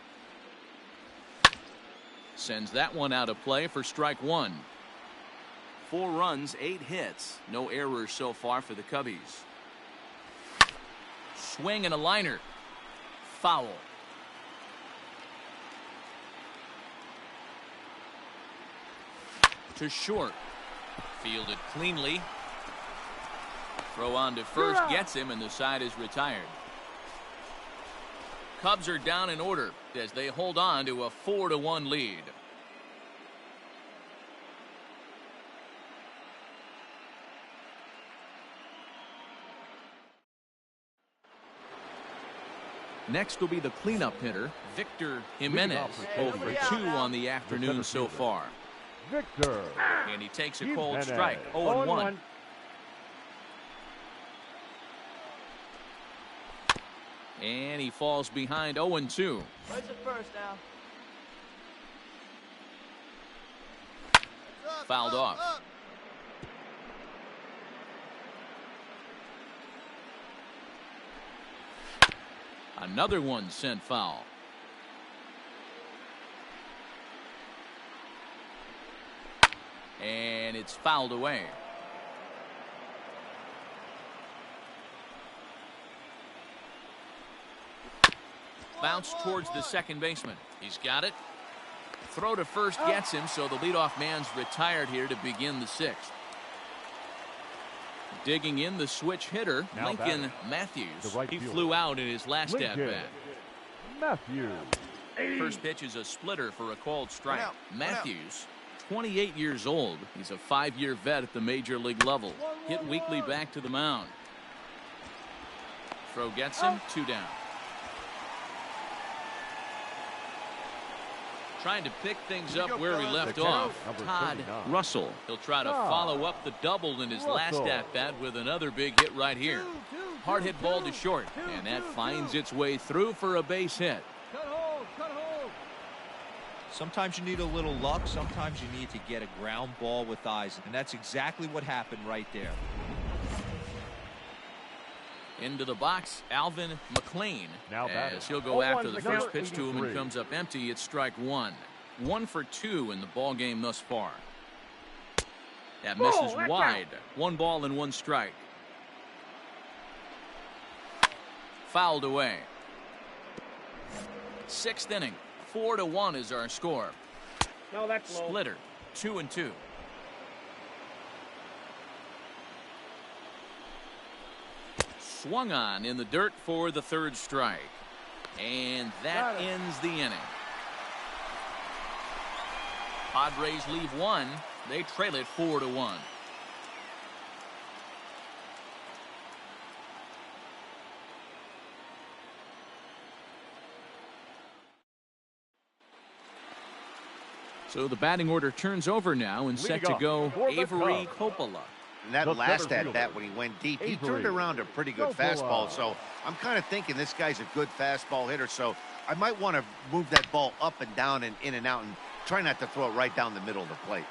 Sends that one out of play for strike 1. 4 runs, 8 hits. No errors so far for the Cubbies. Swing and a liner. Foul. To short. Fielded cleanly. Throw on to first gets him, and the side is retired. Cubs are down in order as they hold on to a 4-1 lead. Next will be the cleanup hitter, Victor Jimenez. 0 for 2 on the afternoon so far. Victor. And he takes a cold strike. 0-1. And he falls behind 0-2. Where's it first now? Fouled off. Another one sent foul. And it's fouled away. Bounce towards the second baseman. He's got it. Throw to first gets him, so the leadoff man's retired here to begin the 6th. Digging in, the switch hitter, now Lincoln Matthews. Right he fielder. flew out in his last at-bat. Matthews. First pitch is a splitter for a called strike. Matthews, 28 years old. He's a 5-year vet at the major league level. Hit weekly back to the mound. Throw gets him. 2 down. Trying to pick things up where he left off. Todd Russell. He'll try to follow up the double in his last at-bat with another big hit right here. Hard hit ball to short, and that finds its way through for a base hit. Cut hold. Sometimes you need a little luck. Sometimes you need to get a ground ball with eyes. And that's exactly what happened right there. Into the box, Alvin McLean. Now as he'll go after the first pitch to him and comes up empty. It's strike 1. 1 for 2 in the ball game thus far. That misses wide. 1 ball and 1 strike. Fouled away. 6th inning. 4-1 is our score. No, that's low. Splitter. 2-2. Swung on in the dirt for the 3rd strike. And that ends the inning. Padres leave 1. They trail it 4-1. So the batting order turns over now, and set to go Avery Coppola. And that last at-bat when he went deep, he turned around a pretty good fastball. So I'm kind of thinking this guy's a good fastball hitter. So I might want to move that ball up and down and in and out and try not to throw it right down the middle of the plate.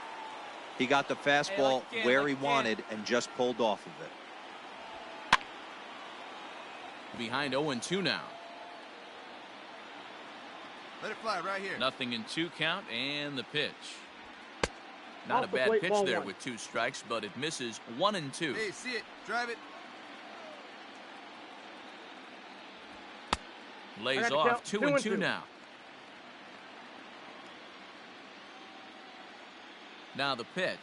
He got the fastball where he wanted and just pulled off of it. Behind 0-2 now. Let it fly right here. Nothing in 2 count, and the pitch. Not a bad pitch there with 2 strikes, but it misses 1-2. Hey, see it. Drive it. Lays off 2-2 now. Now the pitch.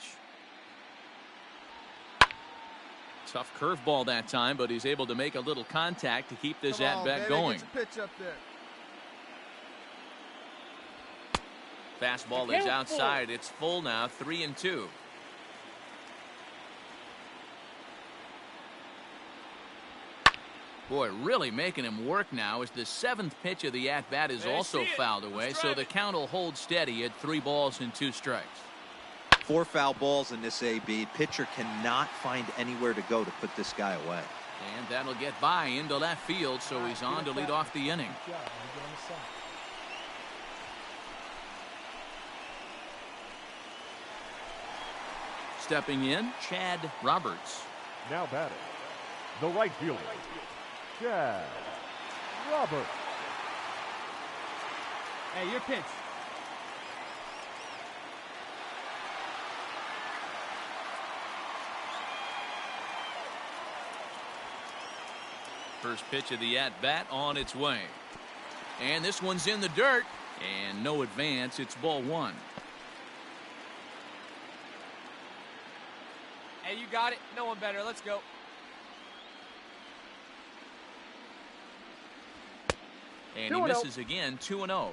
Tough curveball that time, but he's able to make a little contact to keep this at-bat going. Get your pitch up there. Fastball is outside. It's full now. 3-2. Boy, really making him work now as the 7th pitch of the at-bat is also fouled away, so the count will hold steady at 3 balls and 2 strikes. 4 foul balls in this AB. Pitcher cannot find anywhere to go to put this guy away. And that'll get by into left field, so he's on to lead off the inning. Stepping in, Chad Roberts. Now batting, the right fielder, Chad Roberts. Hey, your pitch. First pitch of the at-bat on its way. And this one's in the dirt. And no advance. It's ball 1. Hey, you got it. No one better. Let's go. And he misses again, 2-0.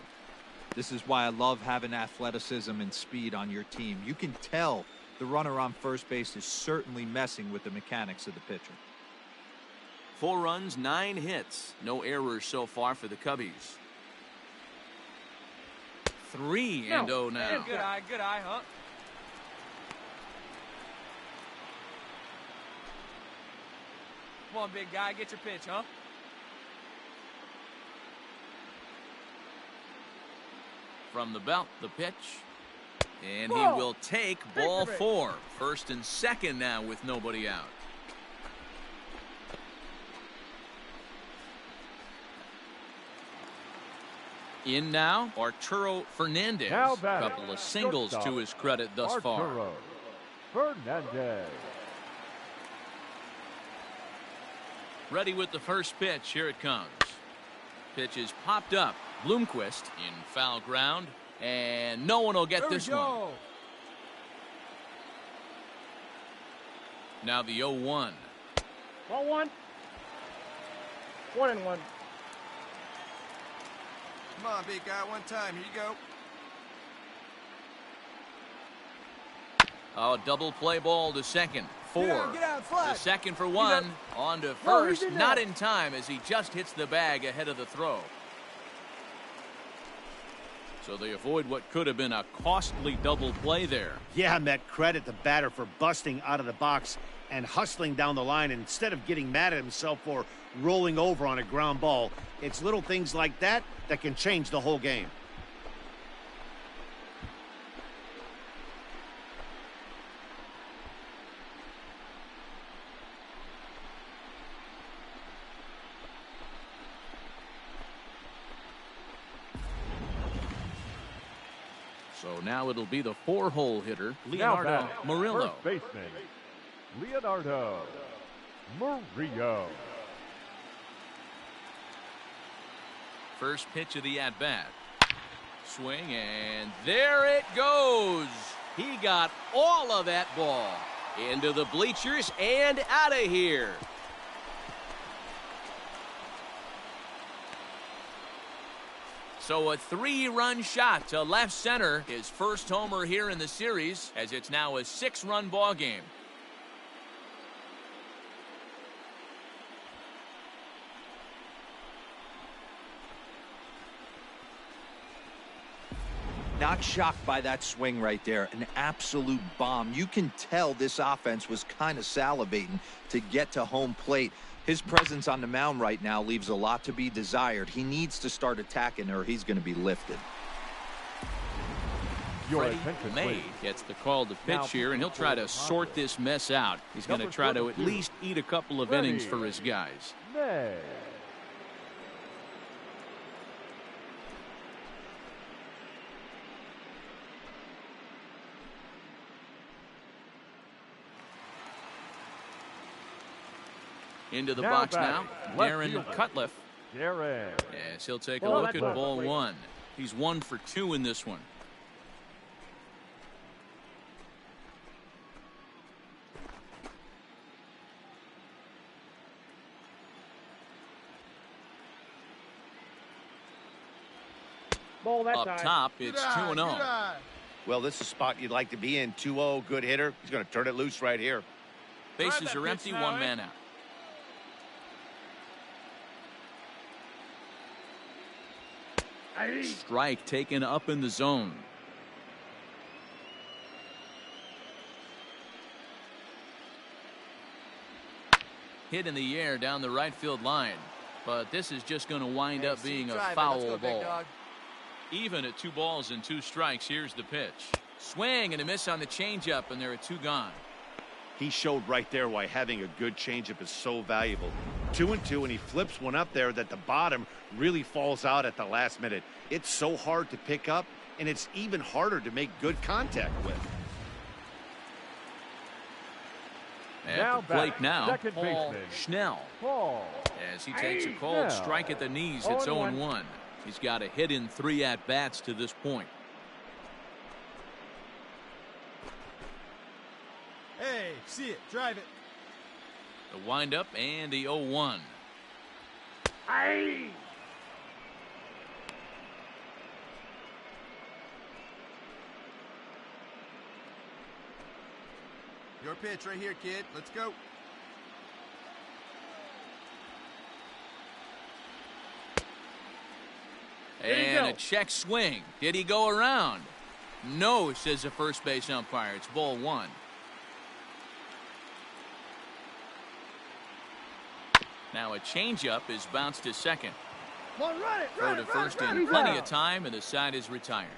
This is why I love having athleticism and speed on your team. You can tell the runner on first base is certainly messing with the mechanics of the pitcher. 4 runs, 9 hits. No errors so far for the Cubbies. 3-0 now. Good eye, huh? Come on, big guy, get your pitch, huh? From the belt, the pitch. And he will take ball 4. First and second now with nobody out. In now, Arturo Fernandez. Now A batting, couple of singles to his credit thus Arturo far. Fernandez. Ready with the first pitch. Here it comes. Pitch is popped up. Bloomquist in foul ground. And no one will get this one. Now the 0-1. Ball 1. 1-1. Come on, big guy, one time. Here you go. Oh, double play ball to second. 4. Get out, fly. The second for 1. On to first. Not in time as he just hits the bag ahead of the throw. So they avoid what could have been a costly double play there. Yeah, Met, credit the batter for busting out of the box and hustling down the line instead of getting mad at himself for rolling over on a ground ball. It's little things like that that can change the whole game. So now it'll be the 4-hole hitter, Leonardo Murillo. First baseman, Leonardo Murillo. First pitch of the at-bat. Swing, and there it goes. He got all of that ball. Into the bleachers and out of here. So a 3-run shot to left center. His first homer here in the series, as it's now a 6-run ball game. Not shocked by that swing right there. An absolute bomb. You can tell this offense was kind of salivating to get to home plate. His presence on the mound right now leaves a lot to be desired. He needs to start attacking or he's going to be lifted. Freddie May gets the call to pitch here, and he'll try to sort this mess out. He's going to try to at least eat a couple of innings for his guys. May. Into the box now, Darren Cutliff. Darren. Yes, he'll take a look at ball 1. He's 1 for 2 in this one. Ball that Up time. top, it's 2-0. Well, this is a spot you'd like to be in. 2-0, good hitter. He's going to turn it loose right here. Bases are empty, 1 man out. Strike taken up in the zone. hit in the air down the right field line. But this is just going to wind up being a foul ball. Even at 2 balls and 2 strikes, here's the pitch. Swing and a miss on the changeup, and there are 2 gone. He showed right there why having a good changeup is so valuable. 2-2, and he flips one up there that the bottom really falls out at the last minute. It's so hard to pick up, and it's even harder to make good contact with. At the plate now, Paul Schnell. As he takes a cold strike at the knees, it's 0-1. He's got a hit in 3 at-bats to this point. Hey, see it. Drive it. The windup and the 0-1. Aye. Your pitch right here, kid. Let's go. And a check swing. Did he go around? No, says the first base umpire. It's ball 1. Now a changeup is bounced to second. Run it, Throw to first in plenty of time, and the side is retired.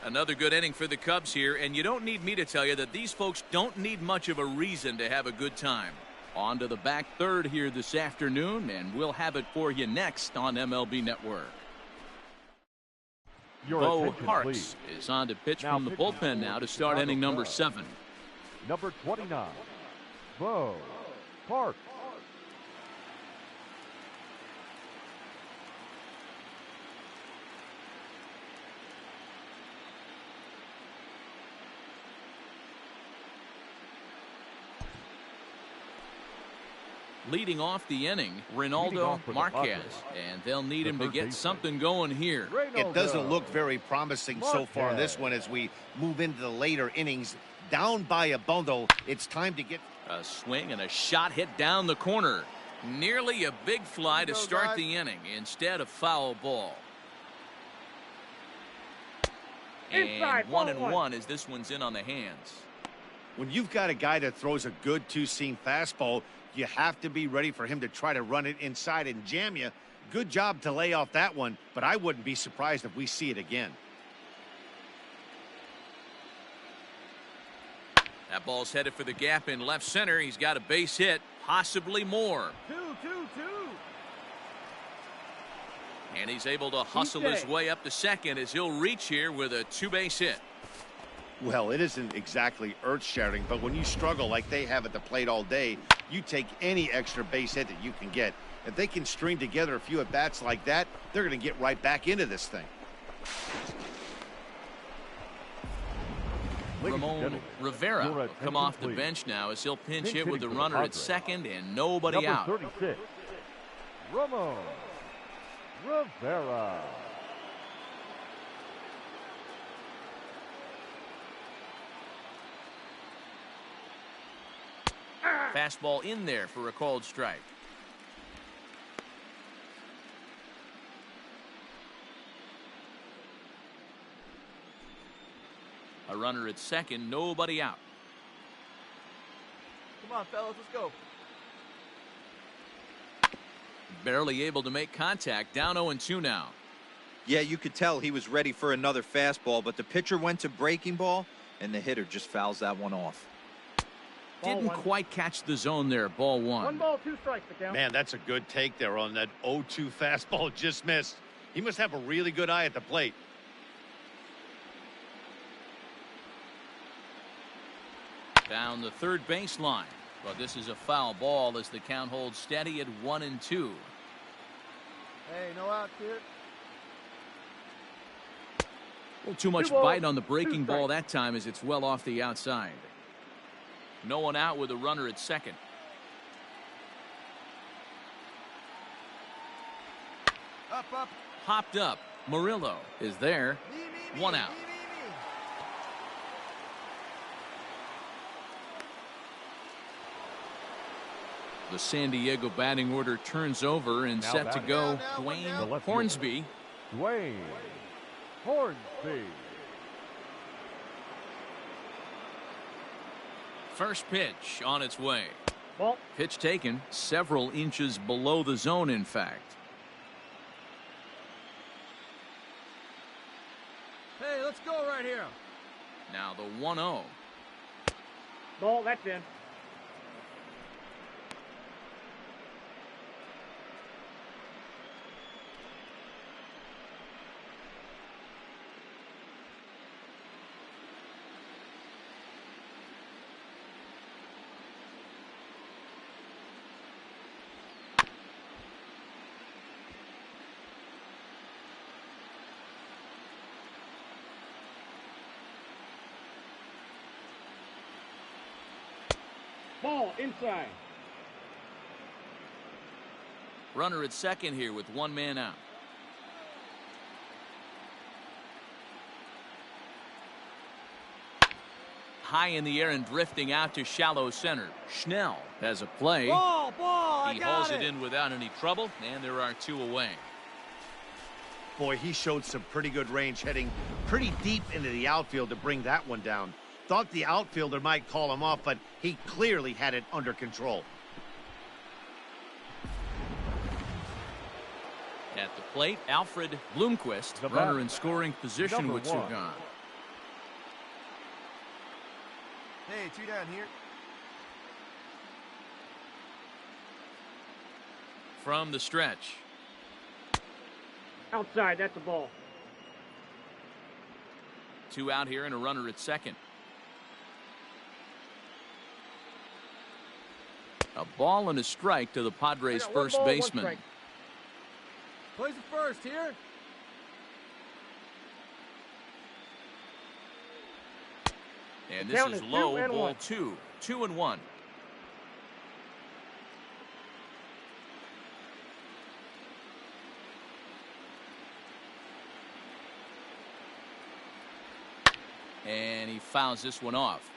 Another good inning for the Cubs here, and you don't need me to tell you that these folks don't need much of a reason to have a good time. On to the back third here this afternoon, and we'll have it for you next on MLB Network. Bo Harks is on to pitch from the bullpen now to start inning number 7. Number 29, Bo Harks. Leading off the inning, Ronaldo Marquez, and they'll need him to get something going here. It doesn't look very promising so far in this one as we move into the later innings. Down by a bundle, it's time to get a swing and a shot hit down the corner. Nearly a big fly to start the inning. Instead, a foul ball. And 1-1 as this one's in on the hands. When you've got a guy that throws a good 2-seam fastball, you have to be ready for him to try to run it inside and jam you. Good job to lay off that one, but I wouldn't be surprised if we see it again. That ball's headed for the gap in left center. He's got a base hit, possibly more. 2. And he's able to hustle his way up to second as he'll reach here with a 2-base hit. Well, it isn't exactly earth-shattering, but when you struggle like they have at the plate all day, you take any extra base hit that you can get. If they can string together a few at-bats like that, they're going to get right back into this thing. Ramon Rivera will come off the bench now as he'll pinch hit with the runner at second and nobody out. Number 36, Ramon Rivera. Fastball in there for a called strike. A runner at second, nobody out. Come on, fellas, let's go. Barely able to make contact, down 0-2 now. Yeah, you could tell he was ready for another fastball, but the pitcher went to breaking ball, and the hitter just fouls that one off. Didn't quite catch the zone there. Ball 1. 1 ball, 2 strikes the count. Man, that's a good take there on that 0-2 fastball just missed. He must have a really good eye at the plate. Down the third baseline. But this is a foul ball as the count holds steady at 1-2. Hey, no out, kid. A little too much bite on the breaking ball that time as it's well off the outside. No one out with a runner at second. Up. Hopped up. Murillo is there. One out. The San Diego batting order turns over and Now set to go. The Dwayne left Hornsby. Dwayne Hornsby. First pitch on its way. Ball. Pitch taken several inches below the zone, in fact. Hey, let's go right here. Now the 1-0. Ball, that's in. Ball, inside. Runner at second here with one man out. High in the air and drifting out to shallow center. Schnell has a play. Ball, I He got hauls it. it in without any trouble, and there are two away. Boy, he showed some pretty good range, heading pretty deep into the outfield to bring that one down. Thought the outfielder might call him off, but he clearly had it under control. At the plate, Alfred Bloomquist, The runner batter, in scoring position number with two 1. gone. Hey, 2 down here. From the stretch. Outside, that's a ball. 2 out here and a runner at second. A ball and a strike to the Padres' I got first 1 ball, 1 baseman. strike. Plays it first here. And The this count is is low, 2-1. ball 2. 2-1. And he fouls this one off.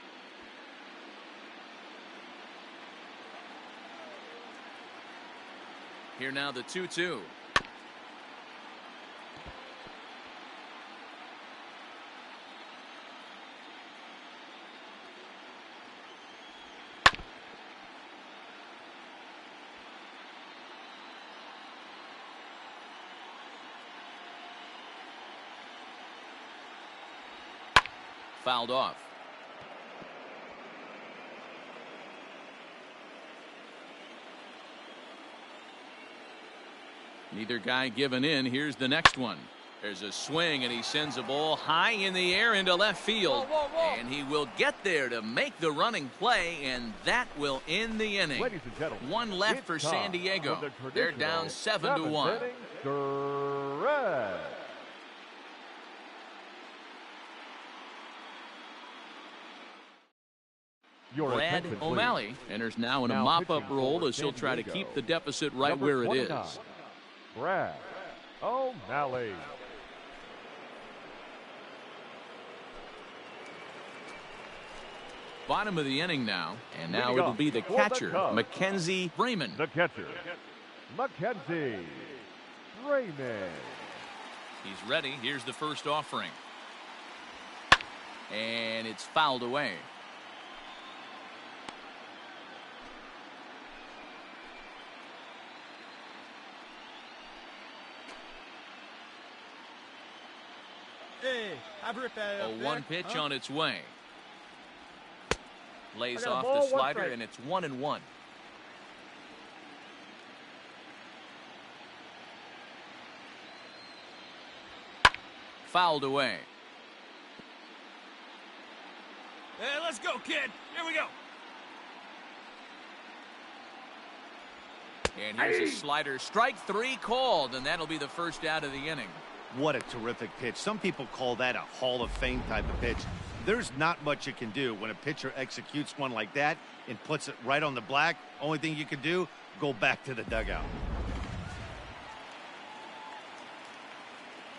Here now the 2-2. Fouled off. Neither guy giving in. Here's the next one. There's a swing, and he sends a ball high in the air into left field. Whoa. And he will get there to make the running play, and that will end the inning. Ladies and gentlemen, One left it's for time San Diego. for the They're down traditional 7-1. inning stretch. Your Brad attention, please. O'Malley enters now in a Now mop-up pitching role for as he'll San try to Diego, keep the deficit right Number where it 29, is. Brad O'Malley. Bottom of the inning now, and now Leading it'll off be the for the catcher, Cubs. Mackenzie Freeman. The catcher, Mackenzie Raymond. He's ready. Here's the first offering. And it's fouled away. Hey, have Rip at it A up there. 1 pitch Huh? on its way. Lays I got a off ball, the 1 slider, strike. and it's 1-1. Fouled away. Hey, let's go, kid. Here we go. And here's a slider. Strike 3 called, and that'll be the first out of the inning. What a terrific pitch. Some people call that a Hall of Fame type of pitch. There's not much you can do when a pitcher executes one like that and puts it right on the black. Only thing you can do, go back to the dugout.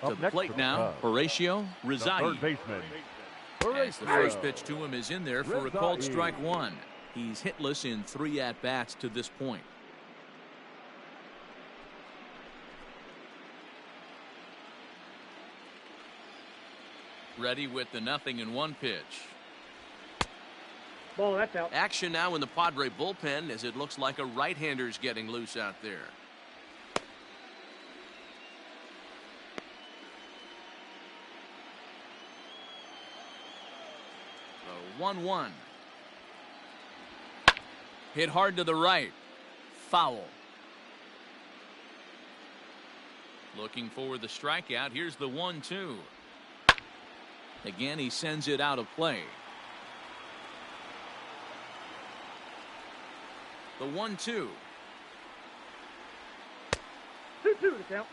To Up the next plate for the now, Cubs, Horatio the Rizai. third baseman. As the first pitch to him is in there for a called strike 1. He's hitless in 3 at-bats to this point. Ready with the 0-1 pitch. Ball, that's out. Action now in the Padre bullpen as it looks like a right-hander's getting loose out there. The 1-1. Hit hard to the right. Foul. Looking for the strikeout. Here's the 1-2. Again, he sends it out of play. The 1-2. 2-2 to count.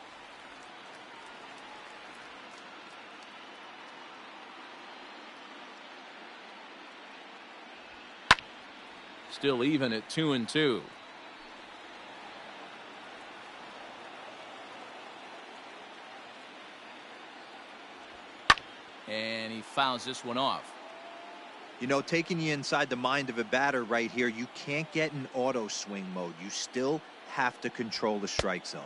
Still even at 2-2. And he fouls this one off. You know, taking you inside the mind of a batter right here, you can't get in auto swing mode. You still have to control the strike zone.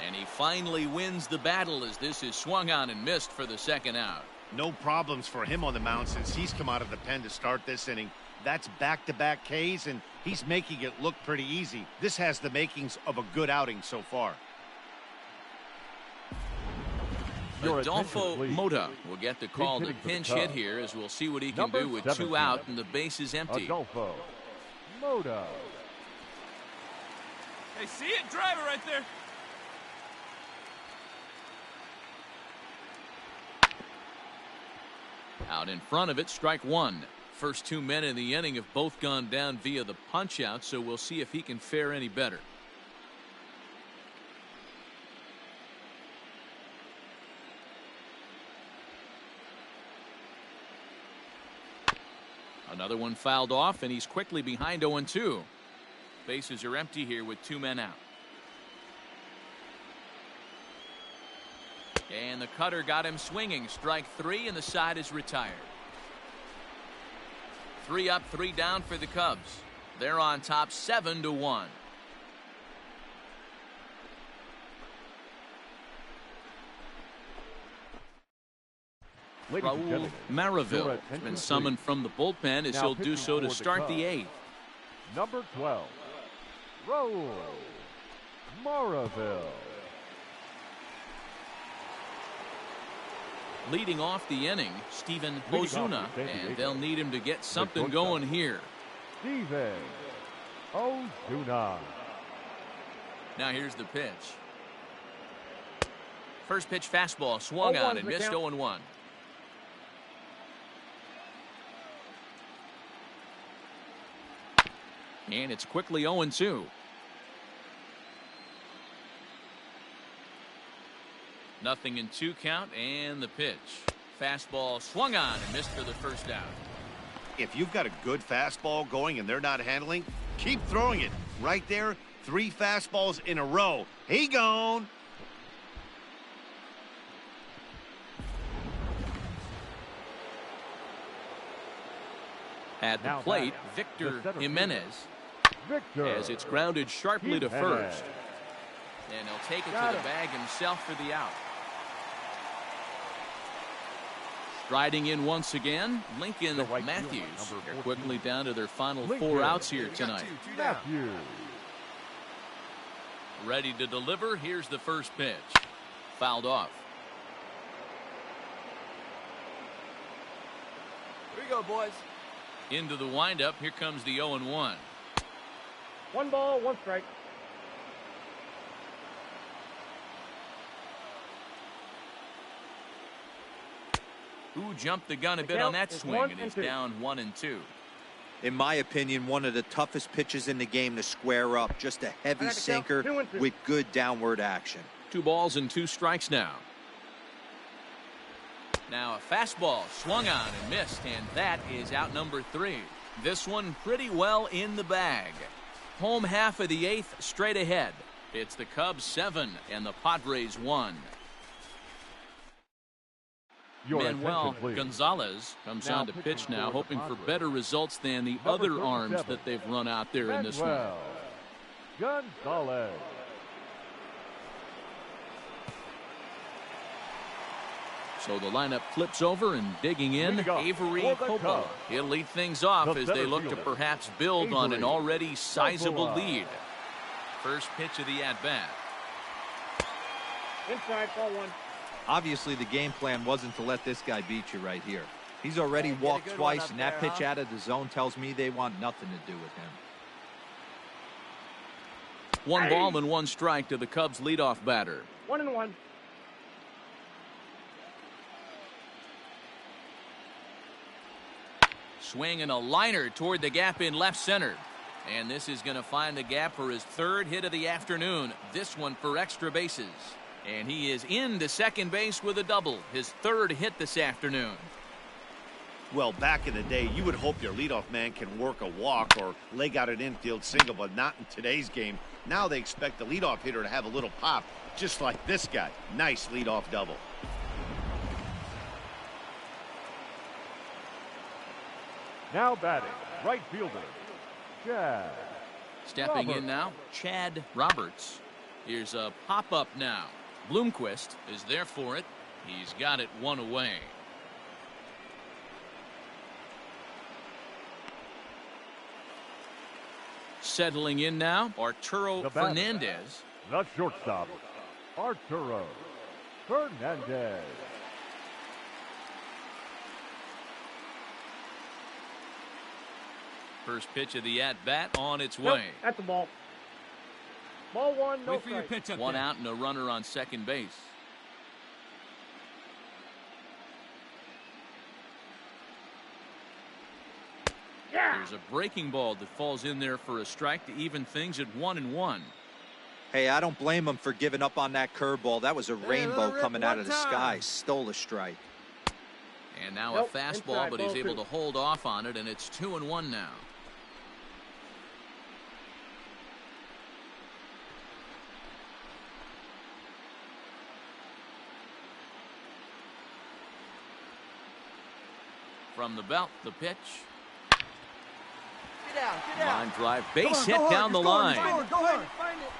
And he finally wins the battle as this is swung on and missed for the second out. No problems for him on the mound since he's come out of the pen to start this inning. That's back-to-back Ks, and he's making it look pretty easy. This has the makings of a good outing so far. Adolfo Mota will get the call to pinch hit here as we'll see what he can do with 2 out and the base is empty. Adolfo Mota. Hey, see it? Drive it right there. Out in front of it, strike one. First 2 men in the inning have both gone down via the punch out, so we'll see if he can fare any better. Another one fouled off, and he's quickly behind 0-2. Bases are empty here with 2 men out. And the cutter got him swinging. Strike 3, and the side is retired. 3 up, 3 down for the Cubs. They're on top 7-1. Raul Maraville has been summoned from the bullpen as he'll do so to start the 8th. Number 12, Raul Maraville. Leading off the inning, Steven Ozuna, and they'll need him to get something going here. Steven Ozuna. Now here's the pitch. First pitch fastball swung on and missed 0-1. And it's quickly 0-2. Nothing in 2 count, and the pitch. Fastball swung on and missed for the first out. If you've got a good fastball going and they're not handling, keep throwing it. Right there, 3 fastballs in a row. He gone. At the plate, Victor Jimenez. As it's grounded sharply to first. And he'll take it to the bag himself for the out. Striding in once again, Lincoln Matthews. They're quickly down to their final 4 outs here tonight. Matthews. Ready to deliver. Here's the first pitch. Fouled off. Here we go, boys. Into the windup. Here comes the 0-1. 1 ball, 1 strike. Who jumped the gun a bit on that swing, and he's down 1-2. In my opinion, one of the toughest pitches in the game to square up. Just a heavy sinker with good downward action. 2 balls and 2 strikes now. Now a fastball swung on and missed, and that is out number 3. This one pretty well in the bag. Home half of the 8th straight ahead. It's the Cubs 7 and the Padres 1. Manuel Gonzalez comes on to pitch now, hoping for better results than the other arms that they've run out there in this one. Gonzalez. So the lineup flips over and digging in, Avery Coppola. He'll lead things off as they look to perhaps build on an already sizable lead. First pitch of the at-bat. Inside, ball one. Obviously, the game plan wasn't to let this guy beat you right here. He's already walked twice, and that pitch out of the zone tells me they want nothing to do with him. 1 ball and 1 strike to the Cubs leadoff batter. 1-1. Swing and a liner toward the gap in left center. And this is going to find the gap for his 3rd hit of the afternoon. This one for extra bases. And he is into second base with a double. His 3rd hit this afternoon. Well, back in the day, you would hope your leadoff man can work a walk or leg out an infield single, but not in today's game. Now they expect the leadoff hitter to have a little pop, just like this guy. Nice leadoff double. Now batting, right fielder, Chad. Stepping in now, Chad Roberts. Here's a pop-up now. Bloomquist is there for it. He's got it 1 away. Settling in now, Arturo Fernandez. The shortstop, Arturo Fernandez. First pitch of the at-bat on its way. That's the ball. Ball one, no Wait for your strike. pitch up 1 there. out and a runner on second base. Yeah. There's a breaking ball that falls in there for a strike to even things at 1-1. Hey, I don't blame him for giving up on that curveball. That was a rainbow coming out of the sky. Stole a strike. And now Nope, a fastball, inside, but he's ball able 2. to hold off on it, and it's 2-1 now. From the belt, the pitch. Get down. Line drive, base hit down the line. Go ahead. Find it.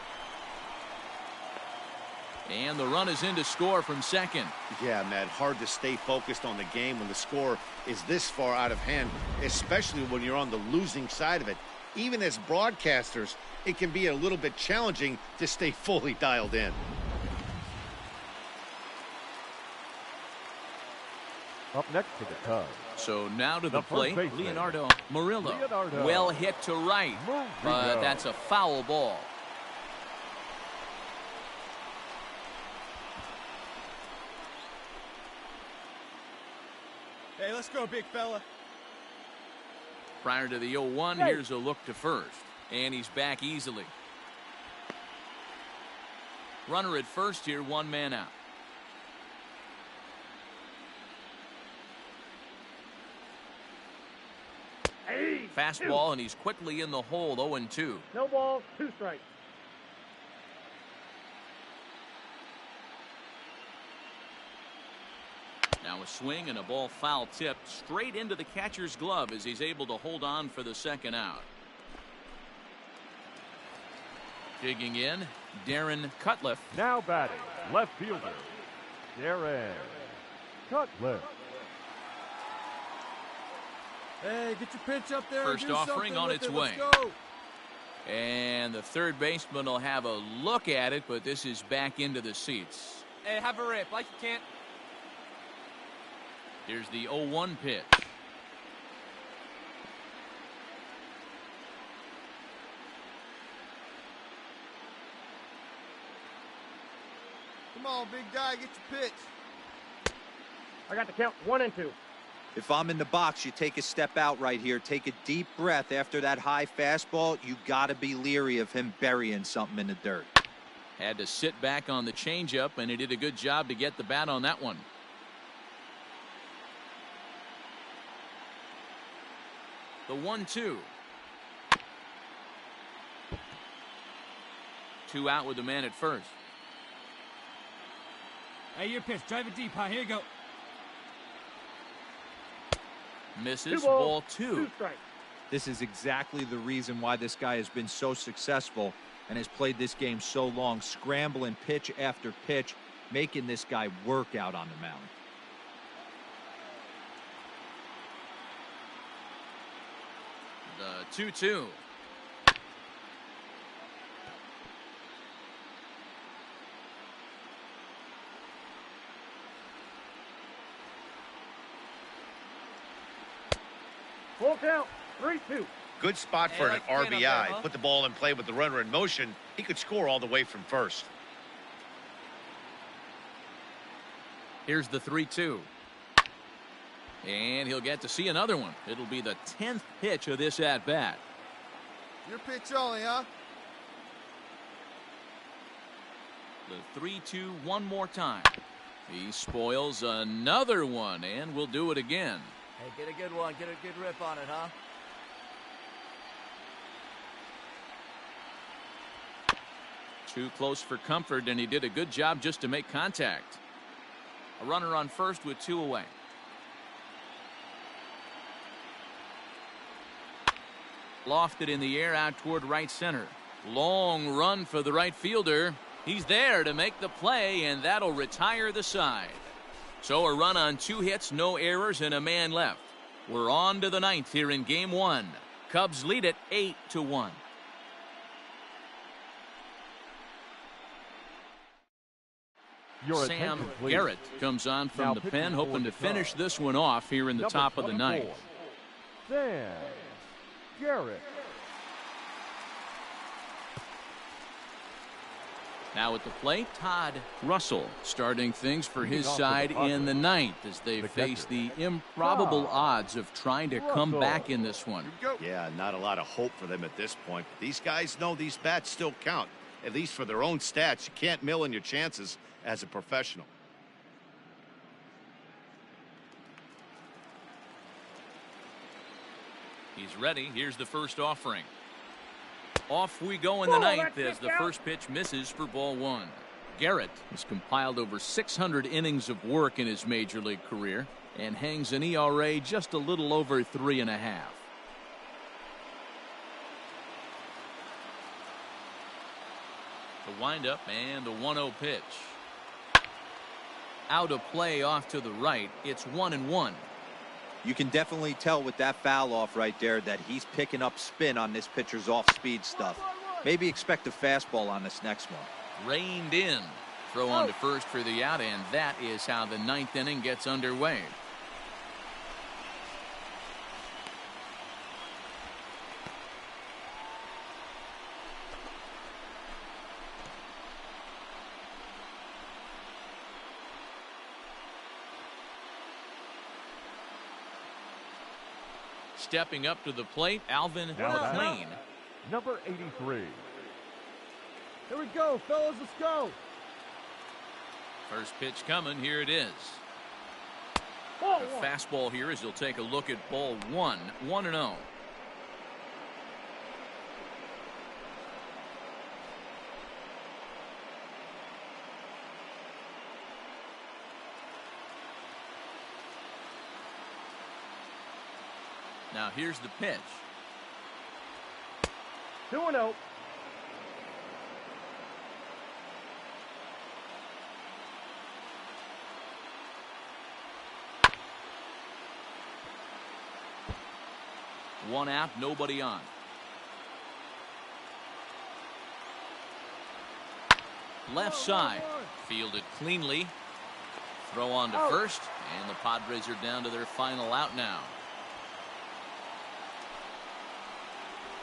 And the run is in to score from second. Yeah, Matt, hard to stay focused on the game when the score is this far out of hand, especially when you're on the losing side of it. Even as broadcasters, it can be a little bit challenging to stay fully dialed in. Up next for the Cubs, So now to the first plate, baseman, Leonardo Murillo. Leonardo Well hit to right, but that's a foul ball. Hey, let's go, big fella. Prior to the 0-1, here's a look to first. And he's back easily. Runner at first here, 1 man out. Hey. Fastball, and he's quickly in the hole, 0-2. No ball, 2 strikes. Now a swing and a ball foul tipped straight into the catcher's glove as he's able to hold on for the second out. Digging in, Darren Cutliff. now batting, left fielder, Darren Cutliff. Hey, get your pitch up there. First and do offering something on with its it. way. Let's go. And the third baseman will have a look at it, but this is back into the seats. Hey, have a rip like you can't. Here's the 0-1 pitch. Come on, big guy, get your pitch. I got the count 1 and 2. If I'm in the box, you take a step out right here. Take a deep breath after that high fastball. You got to be leery of him burying something in the dirt. Had to sit back on the changeup, and he did a good job to get the bat on that one. The 1-2. 2 out with the man at first. Hey, your pitch. Drive it deep, huh? Here you go. Misses, 2 ball balls, 2. 2 strikes. This is exactly the reason why this guy has been so successful and has played this game so long, scrambling pitch after pitch, making this guy work out on the mound. The 2-2. Full count. 3-2. Good spot for an RBI. Put the ball in play with the runner in motion. He could score all the way from first. Here's the 3-2. And he'll get to see another one. It'll be the 10th pitch of this at-bat. Your pitch only, huh? The 3-2 one more time. He spoils another one, and we'll do it again. Hey, get a good one. Get a good rip on it, huh? Too close for comfort, and he did a good job just to make contact. A runner on first with 2 away. Lofted in the air out toward right center. Long run for the right fielder. He's there to make the play, and that'll retire the side. So a run on 2 hits, no errors, and a man left. We're on to the 9th here in game 1. Cubs lead it 8-1. Sam Garrett comes on from the pen, hoping to finish this one off here in the top of the 9th. Sam Garrett. Now at the plate, Todd Russell starting things for his side in the 9th as they face the improbable odds of trying to come back in this one. Yeah, not a lot of hope for them at this point. These guys know these bats still count, at least for their own stats. You can't mill in your chances as a professional. He's ready. Here's the first offering. Off we go in the 9th as the first pitch misses for ball 1. Garrett has compiled over 600 innings of work in his major league career and hangs an ERA just a little over 3.5. The windup and the 1-0 pitch. Out of play off to the right. It's 1-1. You can definitely tell with that foul off right there that he's picking up spin on this pitcher's off-speed stuff. Maybe expect a fastball on this next one. Reined in. Throw on to first for the out, and that is how the 9th inning gets underway. Stepping up to the plate, Alvin McLean. Number 83. Here we go, fellas. Let's go. First pitch coming. Here it is. The fastball here as he'll take a look at ball 1. 1-0. Now here's the pitch. 2-0. One out, nobody on. Left side, fielded cleanly. Throw on to first, and the Padres are down to their final out now.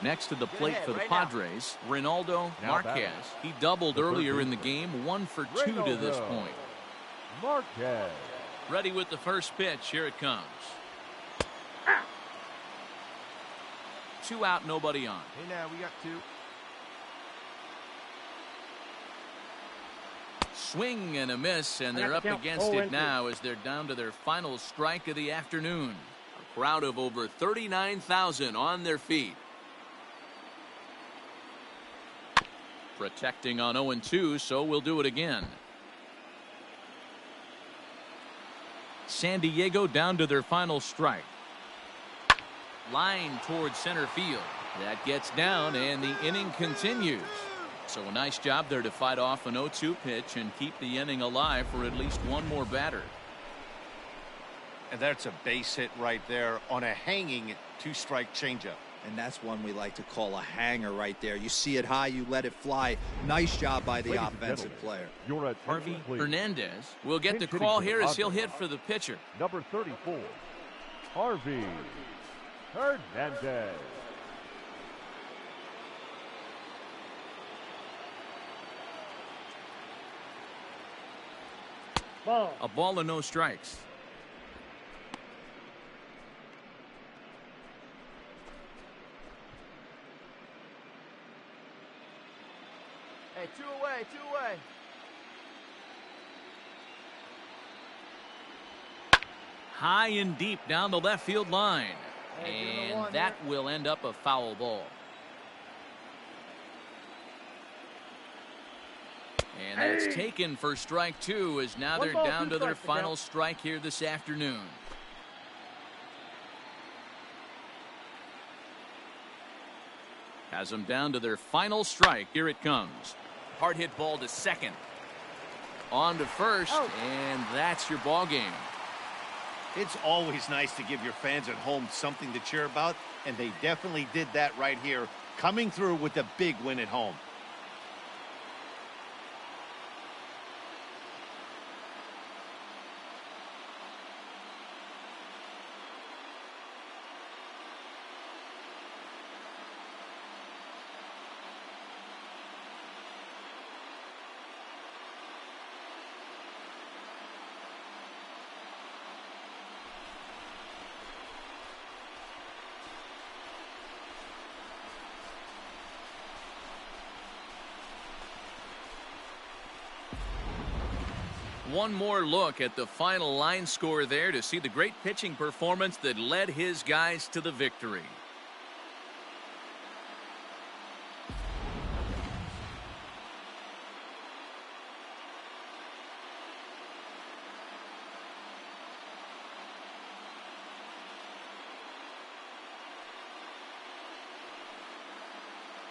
Next to the plate for the Padres, Reynaldo Marquez. He doubled earlier in the game, 1 for 2 to this point. Marquez. Ready with the first pitch. Here it comes. 2 out, nobody on. Hey, now we got 2. Swing and a miss, and they're up against it now as they're down to their final strike of the afternoon. A crowd of over 39,000 on their feet. Protecting on 0-2, so we'll do it again. San Diego down to their final strike. Line towards center field. That gets down, and the inning continues. So a nice job there to fight off an 0-2 pitch and keep the inning alive for at least one more batter. And that's a base hit right there on a hanging 2-strike changeup. And that's one we like to call a hanger right there. You see it high, you let it fly. Nice job by the Ladies offensive player. Your attention, Harvey please. Hernandez will get the Pinch call hitting here for as he'll Padres. hit for the pitcher. Number 34, Harvey Hernandez. Ball. A ball and no strikes. Hey, two away, two away. High and deep down the left field line. Hey, And that will end up a foul ball. And that's taken for strike two, as now One they're ball, down two to their strikes to final count. strike here this afternoon. Has them down to their final strike. Here it comes. Hard hit ball to second. On to first, and that's your ball game. It's always nice to give your fans at home something to cheer about, and they definitely did that right here, coming through with a big win at home. One more look at the final line score there to see the great pitching performance that led his guys to the victory.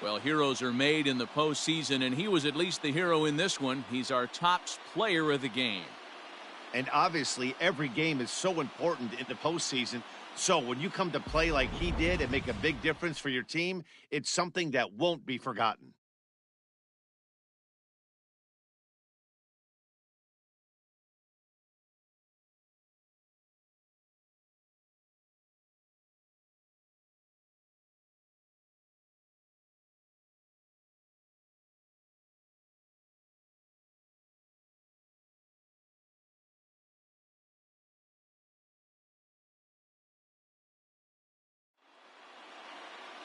Well, heroes are made in the postseason, and he was at least the hero in this one. He's our top player of the game. And obviously, every game is so important in the postseason. So when you come to play like he did and make a big difference for your team, it's something that won't be forgotten.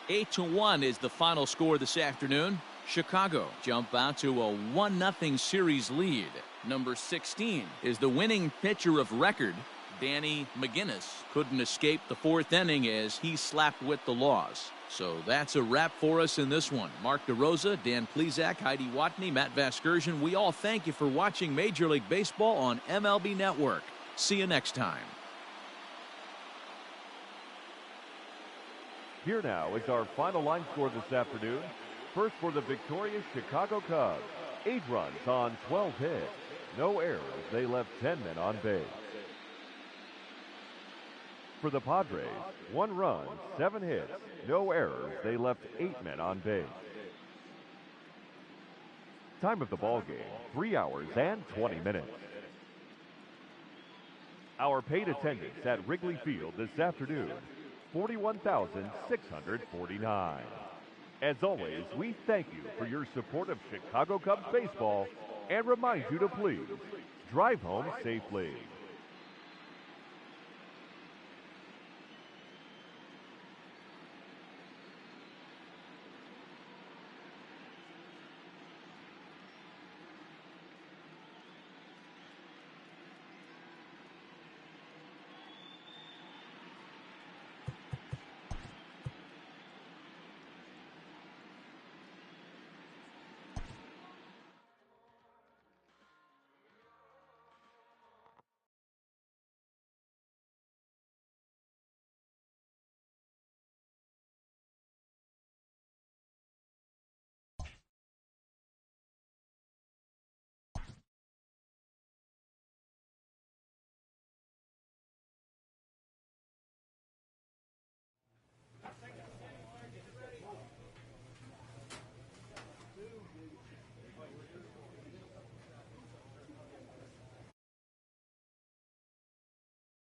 Eight to 1 is the final score this afternoon. Chicago jump out to a 1-0 series lead. Number 16 is the winning pitcher of record, Danny McGinnis. Couldn't escape the fourth inning as he slapped with the loss. So that's a wrap for us in this one. Mark DeRosa, Dan Plesac, Heidi Watney, Matt Vasgersian. We all thank you for watching Major League Baseball on MLB Network. See you next time. Here now is our final line score this afternoon. First for the victorious Chicago Cubs, 8 runs on 12 hits. No errors, they left 10 men on base. For the Padres, 1 run, 7 hits, no errors, they left 8 men on base. Time of the ball game, 3 hours and 20 minutes. Our paid attendance at Wrigley Field this afternoon, 41,649. As always, we thank you for your support of Chicago Cubs baseball and remind you to please drive home safely.